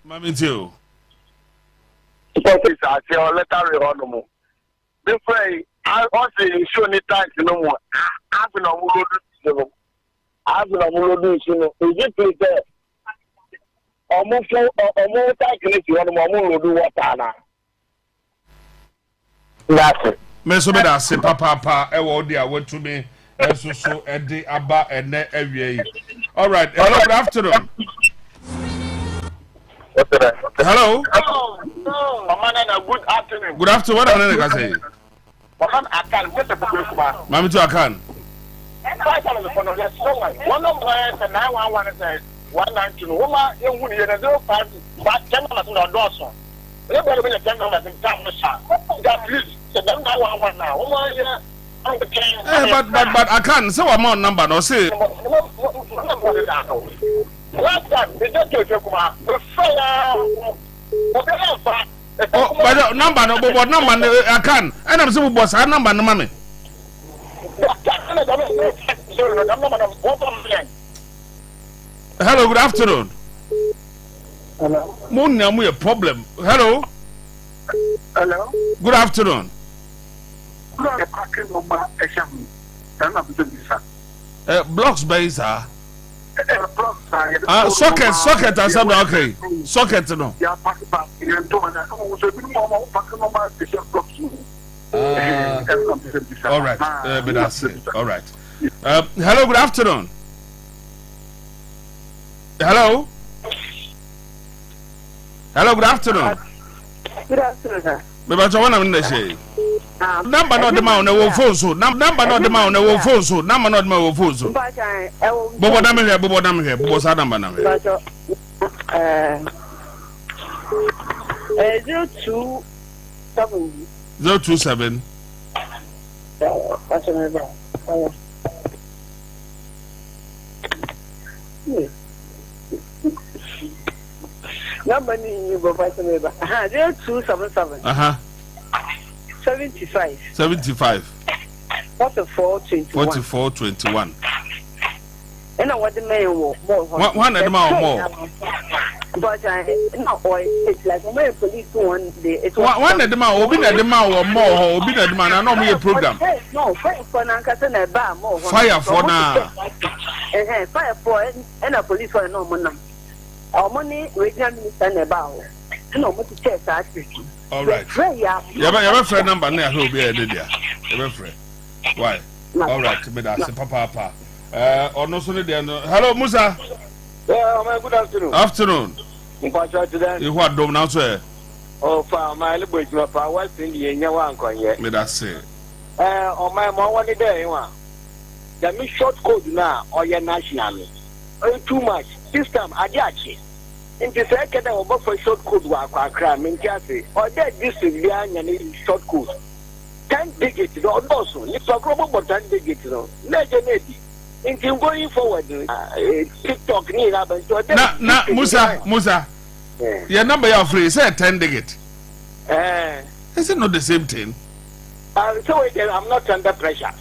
Mami too. Because I say letter on before I also show any time no more. I've been on Mulodu. I've been on Mulodu. Is it there? Almost time you want Mulodu water. That's it. Meso be da se papa e wo dia watu me so e de aba ene awie. All right. Hello, good afternoon. Hello. Mama, good afternoon. Good afternoon. What am I going to say? Mama, I can't get the problem. Mami too I can. One of my 911 says 192. Woman, you would hear the 05 but 10 minutes on Dawson. Everybody will attend on the time. That is the 911 now. But I can't. So I'm on number no say. Last time they just took you come. Oh, but number no but number I can. And I'm so boss I number no mami. Hello, good afternoon. Hello. Moon a problem. Hello. Hello. Good afternoon. Blocks base socket and something okay. Socket no. All right. But that's it. All right. Hello, good afternoon. Hello. Hello, good afternoon. Good afternoon, sir. But I want to say. Number not the mount no phone so. Number not the mount no phone so. Number not my phone so. But I'm here. What's that number now? 027. 027. Number ni Professor Meba. 0277. 75. 4421. And I want the mayor more. One at the more. But no, it's like a police one day. It's one at the mouth, or be at the mouth or more, or be at the man. I know me a program. No, fire for Nankasana bar more. Fire for now. Fire for and a police for no money. Our money, regional minister about. No, what to check that. All right. You have a friend number near who be a lydia. You have a friend. Why? All right, but that's papa. Or no sooner than hello, Musa. Yeah, good afternoon. Afternoon. You what do now, sir? Oh, for my little boy, West Indian, you want to get. May that say? On my mom, one day, you want. The me short code now, or your nationally. Too much. This time, I got you. In the second, I will go for short code work or crime in Cassie. Or that this is behind any short code. 10 digits, no, also. It's a global 10 digits, no. Legendary. In going forward, TikTok, Nah, Musa. Your number you're free, say 10 digit. Is it not the same thing? So I'm not under pressure.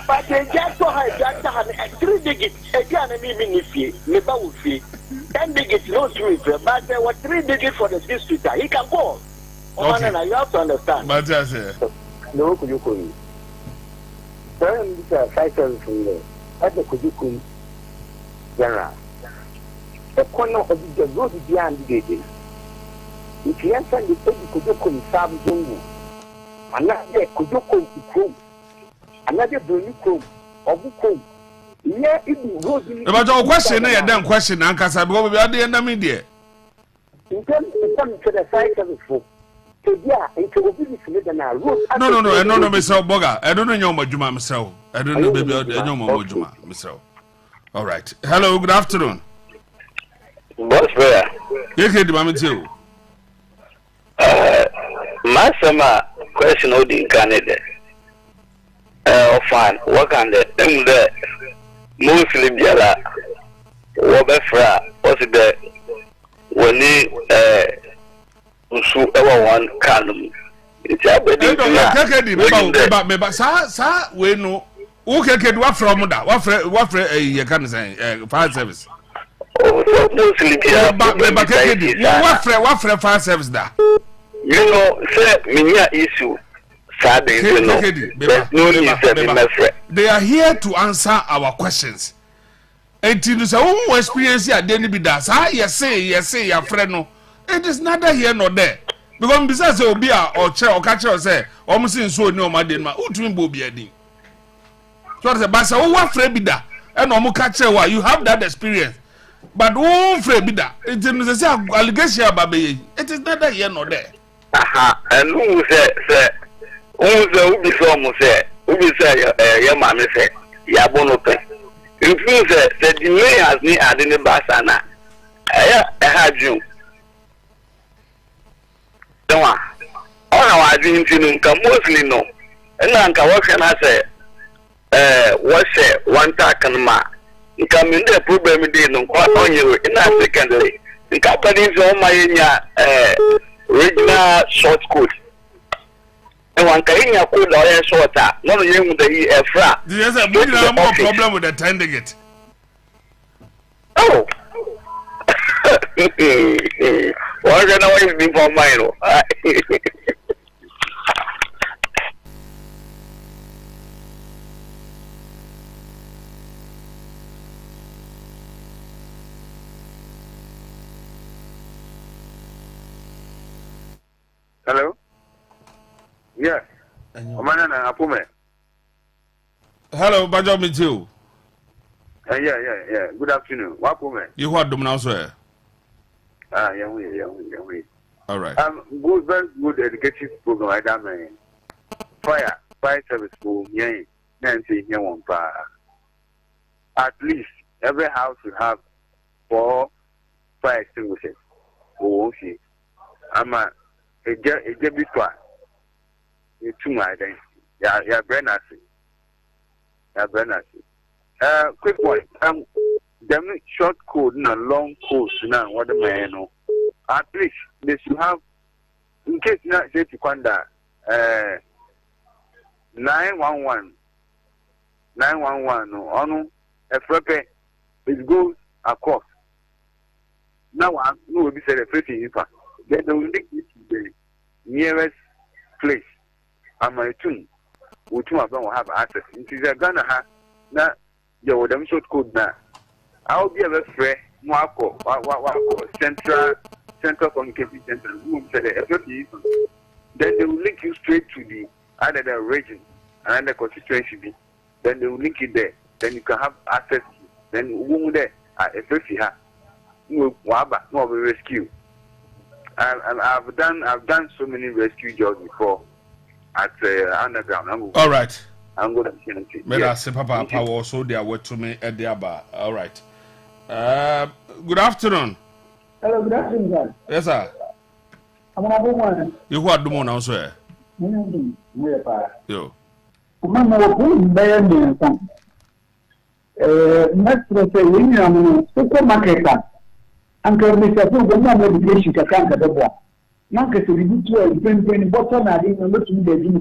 But just so high, just 3 digits. Again, I mean, if you never would fee 10 digits, no true, but there were 3 digits for the district. He can go. Okay. You have to understand. But I say, no, could you call me? 5,000 from there. That's a could you call general. A corner of the road behind the day. If you enter the baby Kojoko in Sam Jungu, another Kojoko Chrome, another Bruni Chrome, or Buko. Yeah, it will go. But your question, I don't question, Uncle Sabo, we are the end of media. In terms to the side of the folk. No, Mr. Boga. I don't know Majuma myself. I don't know, baby. I don't know Majuma myself. All right. Hello, good afternoon. Boss, where? You can do it too. My summer question in Canada. Fine. What can the Muslim Jala? Wobefra, what's it? When so everyone can. It's a bit we know who can get what from that? What you can say fire service. What fire service that? You know, say me issue. They are here to answer our questions. And to say, oh, experience here, then be that. Yes, say, your friend. No, it is neither here nor there. Because besides, there will be or chair or catcher say, almost in so no, my dear, who twin will be a ding. So I said, but so what Fred be that? And no catcher, why you have that experience. But who Fred be that? It is a allegation, baby. It is neither here nor there. Aha, and who said, who be so much say, who be say, your mammy say, Yabonope. If you say, the delay has me adding the basana, I had you. Don't all our dreams in mostly no. And Uncle, what can I say? What's it? One tacken ma. You come in the problem with no quite on you in that secondly. The company's on my original short code. And one carrying a code or shorter, not a young the fra. There's a big more problem with attending it. Oh, what can I always be for mine? Hello? Yes. Oman and Apume. Hello, Bajo me too. Yeah. Good afternoon. Wapume. You what do now, sir? Yeah. All right. Good, very good educative program. I done fire service for me. Nancy here one pa. At least every house will have 4 fire extinguishers. Oh, okay. I'm a bit one. It's too much. Yeah, Brenner. Quick point. Them short code and a long code now. What the man know? At least they should have. In case not say to Kwanda, 911. No, on a frappe. It goes across. Now I know we say the first thing. Then they will link it to the nearest place. I'm a tune. We two of them will have access. It is a Ghana. Now, you would have short code now. I'll be a very fair, Marco, Central Communication Center. Then they will link you straight to the either the region and the constituency. Then they will link it there. Then you can have access to it. Then you there. Especially no rescue. I've done so many rescue jobs before at underground. All right. I'm going to finish it. Yes. Papa also they are wait to me at the bar. All right. Good afternoon. Hello, good afternoon, sir. Yes, sir. I'm on a woman. You what do more now, sir? Yo. Mama, next say we are supermarket. Uncle Mr. Fugo, education to can't the boy. Nanka to read to a brain bottom and in the looking the Jimmy.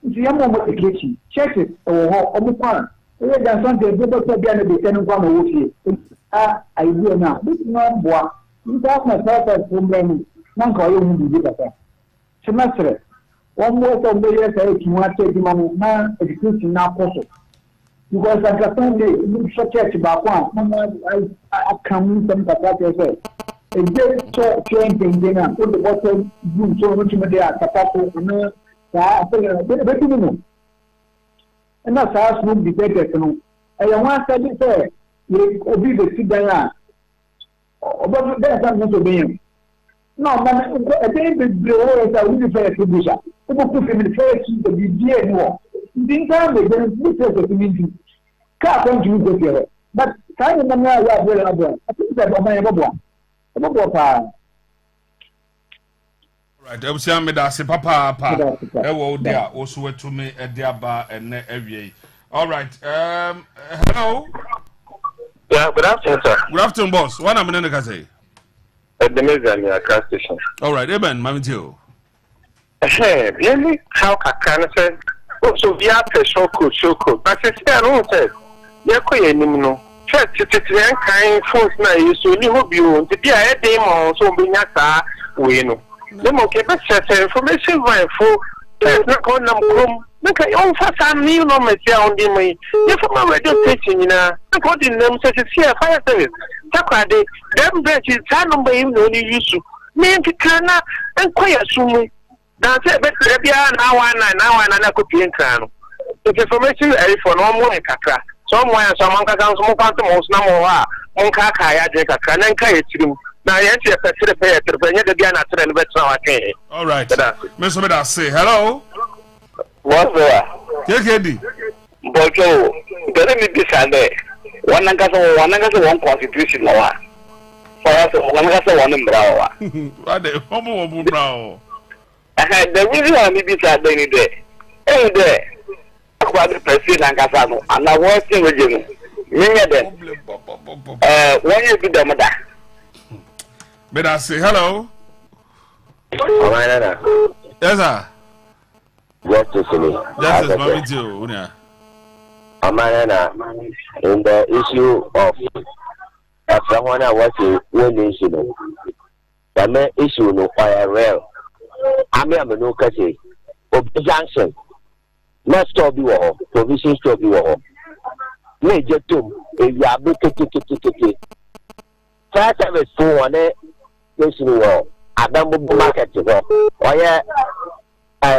If you have more education, check it or the farm. We are something people to be able to send one with you. I will now. This is not boy. You got myself as problem. Nanka, you will be better. Semester. One more of the years I can watch the man education now possible. because at the Sunday, you such a Chibakwan, I come some Kataka. A great train thing, then put the bottom, you so much media, Katako, and and that's how smooth the better. I want to say, you obey the Sidaya. But that's not to be. No, man, a day with the world that we fair to do so. Who put him in the first to be dear more. The time they don't look at the community. Can't come to you here. But kind of man, I think that my one. Right, I was saying that papa, hello there, also to me a diaba and every. All right, hello. Yeah, good afternoon, sir. Good afternoon, boss. What am I going to say? At the Mizania car station. All right, Eben, Mammy Joe. Hey, really? How can I say? Oh, so we have to show code. But it's there, no, sir. You're quite anymore. First, it's kind force now. You so you hope you to be a demo, so being a we know. The more information right for not on them. Look at your first time, you know, my down the way. You're from a radio station, you know. I'm putting them such as here, fire service. Takwade, them branches, I don't believe no use to. Me and Tikana and quite soon. That's it, but there be now and I could be in town. The information is for no more Kaka. Somewhere, someone can some quantum number on Kaka, I drink a can and carry to. Now, yes, you have to pay it to bring it again at the better. All right, Mr. Meda, say hello. What's there? KKD. But doesn't it be Sunday? One constitution law. For us, one brow. What the homo brow? I had the reason I need this any day. Any day. What the president and Casano, and I was in Virginia. Many of them. When you do the mother. But I say hello. Yes, sir. Justice Mommy Joe. Amanana, in the issue of someone I was one issue. The main issue no fire rail. I mean, I'm no case of junction. Not stop you all, provision stop you all. Major tomb, if you are big, first service for one, nation wall. I don't market to go. Oh, yeah.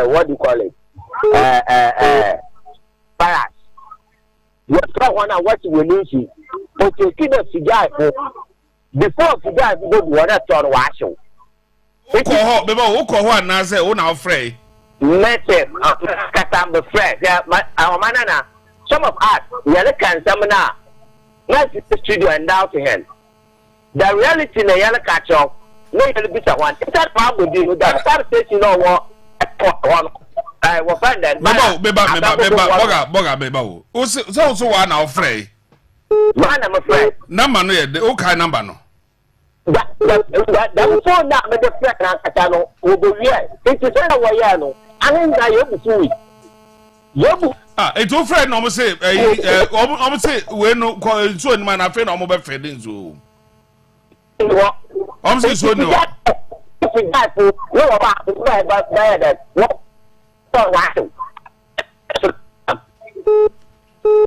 What do you call it? Paras. You are one of what you need to. But you cannot cigar before cigar, you don't want to turn washing. Who call one now say, oh, now afraid. Let him, I'm afraid. Yeah, our manana. Some of us, we are the kind of now. Let's the studio and down to him. The reality in the yellow catch up, no, you'll be someone. It's that problem with you that start saying, what. I will find that. Beba. So one now afraid. Man, I'm afraid. Number no, the okay number no. That phone that with the friend and Catano will be here. It's a kind of way. I mean, I am sorry. It's all friend almost say, almost say, when no call so in man, I friend almost feeding so. Almost so no.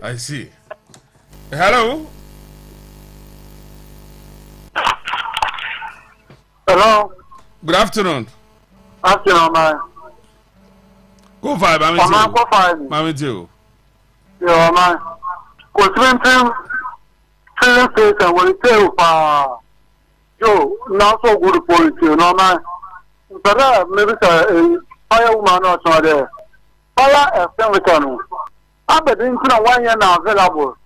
I see. Hello. Hello. Good afternoon. Afternoon, man. Go five, Mammy too. Yeah, man. Go filling station will tell Joe, not so good for you, no man. But maybe a fire woman or so there. Fire a family. I'm betting 1 year now available.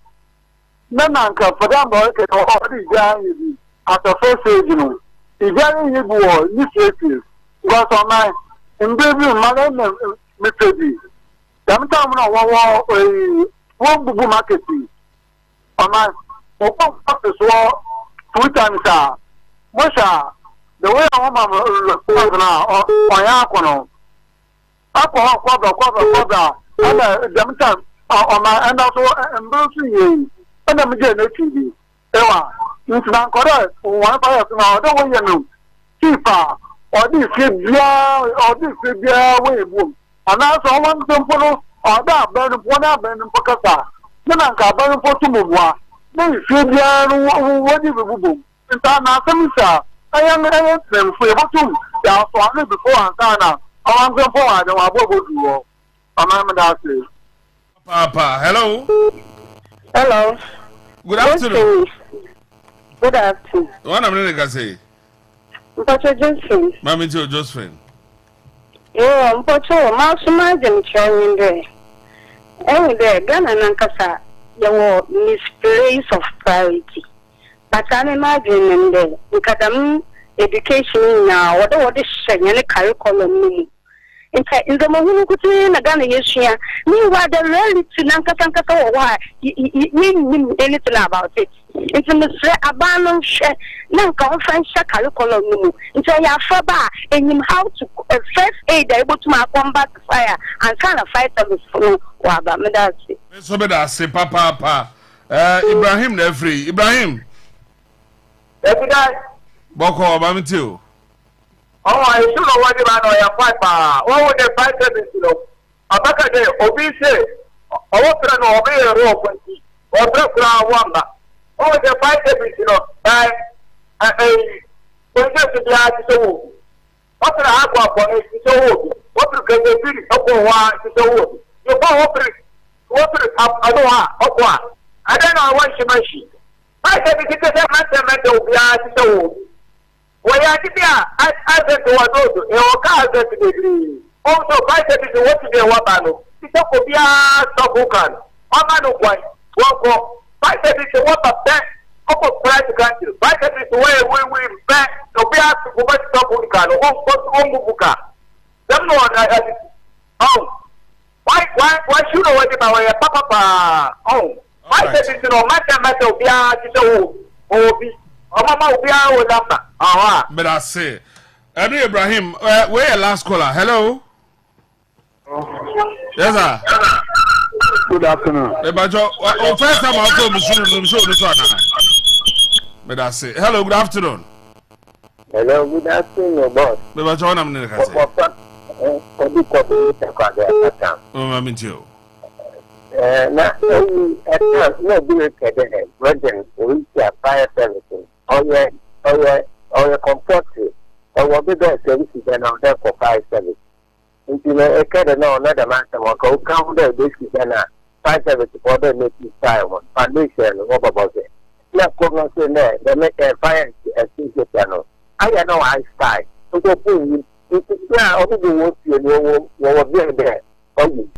Then uncle for them boy already down at the first stage, you know. If you are initiative, because on my in baby, my name Mr. D. Sometimes I want to market. On my office war 2 times. Mosha, the way I want now, or Yakono. Aqua, and the on my and also embracing you, and I'm getting a TV. Ewa, it's not correct. One fire now, don't you know? Keeper, or this way boom. And also one simple or that burn one up and Pocasa. na nka ba no foto mo bua na ife bia no wodi bebubu nta na asemsa ayan tremfo e botum ya so ane before anka na awan go for ade wa bo bodu wo amam da say Papa, hello. Hello. Good afternoon. Good afternoon. What am I going to say? Mpacho Josephine. Mami Tio Josephine. Yo, mpacho, masuma jemchoni nde. Ewe Ghana nankasa yawo misplace of priority. But I imagine nde nkadam education na wode shanyane curriculum ni. In the moment na Ghana yeshia ni wa the reality nankasa wa ni anything about it. It's in the abandon share nanka ofan share curriculum no nti ya faba enyim how to first aid able to combat fire and kind of fight service for wa ba me that say so be that say papa Ibrahim na free Ibrahim every day boko Mami Tio. I should know what about your pipe. What would the 5 service no abaka de obi say owo no obi ero kwanti obi kura wamba. Oh, the 5 service no when to be at so what the aqua for it so what to get the beauty of one so you go I don't know what she mentioned. I said it is a matter of the so where I said to what also your car said to degree. Also, 5 service what to be a wabano. It's a copia stop who can. Amano point. One 5 service what a bet of private country. 5 service where we bet to be asked to go back to stop who can. Buka. Them no one why should I wait about your papa? Oh, 5 service no matter of the oh, Mama will be our number. But I say, Ibrahim, where your last caller? Hello? Yes, sir. Good afternoon. First time I'll come to show this one. But I say, hello, good afternoon. Hello, good afternoon, boss. But John, I'm going to say, oh, I'm into you. Now, no good at the Virgin, we have fire services. Or comfort, or what be the services and on there for 5 service. Into a cadre, no, another master will go count the biscuits and 5 service for the making style one, foundation, what about it? Not going to say, they make a fire as a channel. I know I style. So, it's now, only the work you know, what will be there. Oh,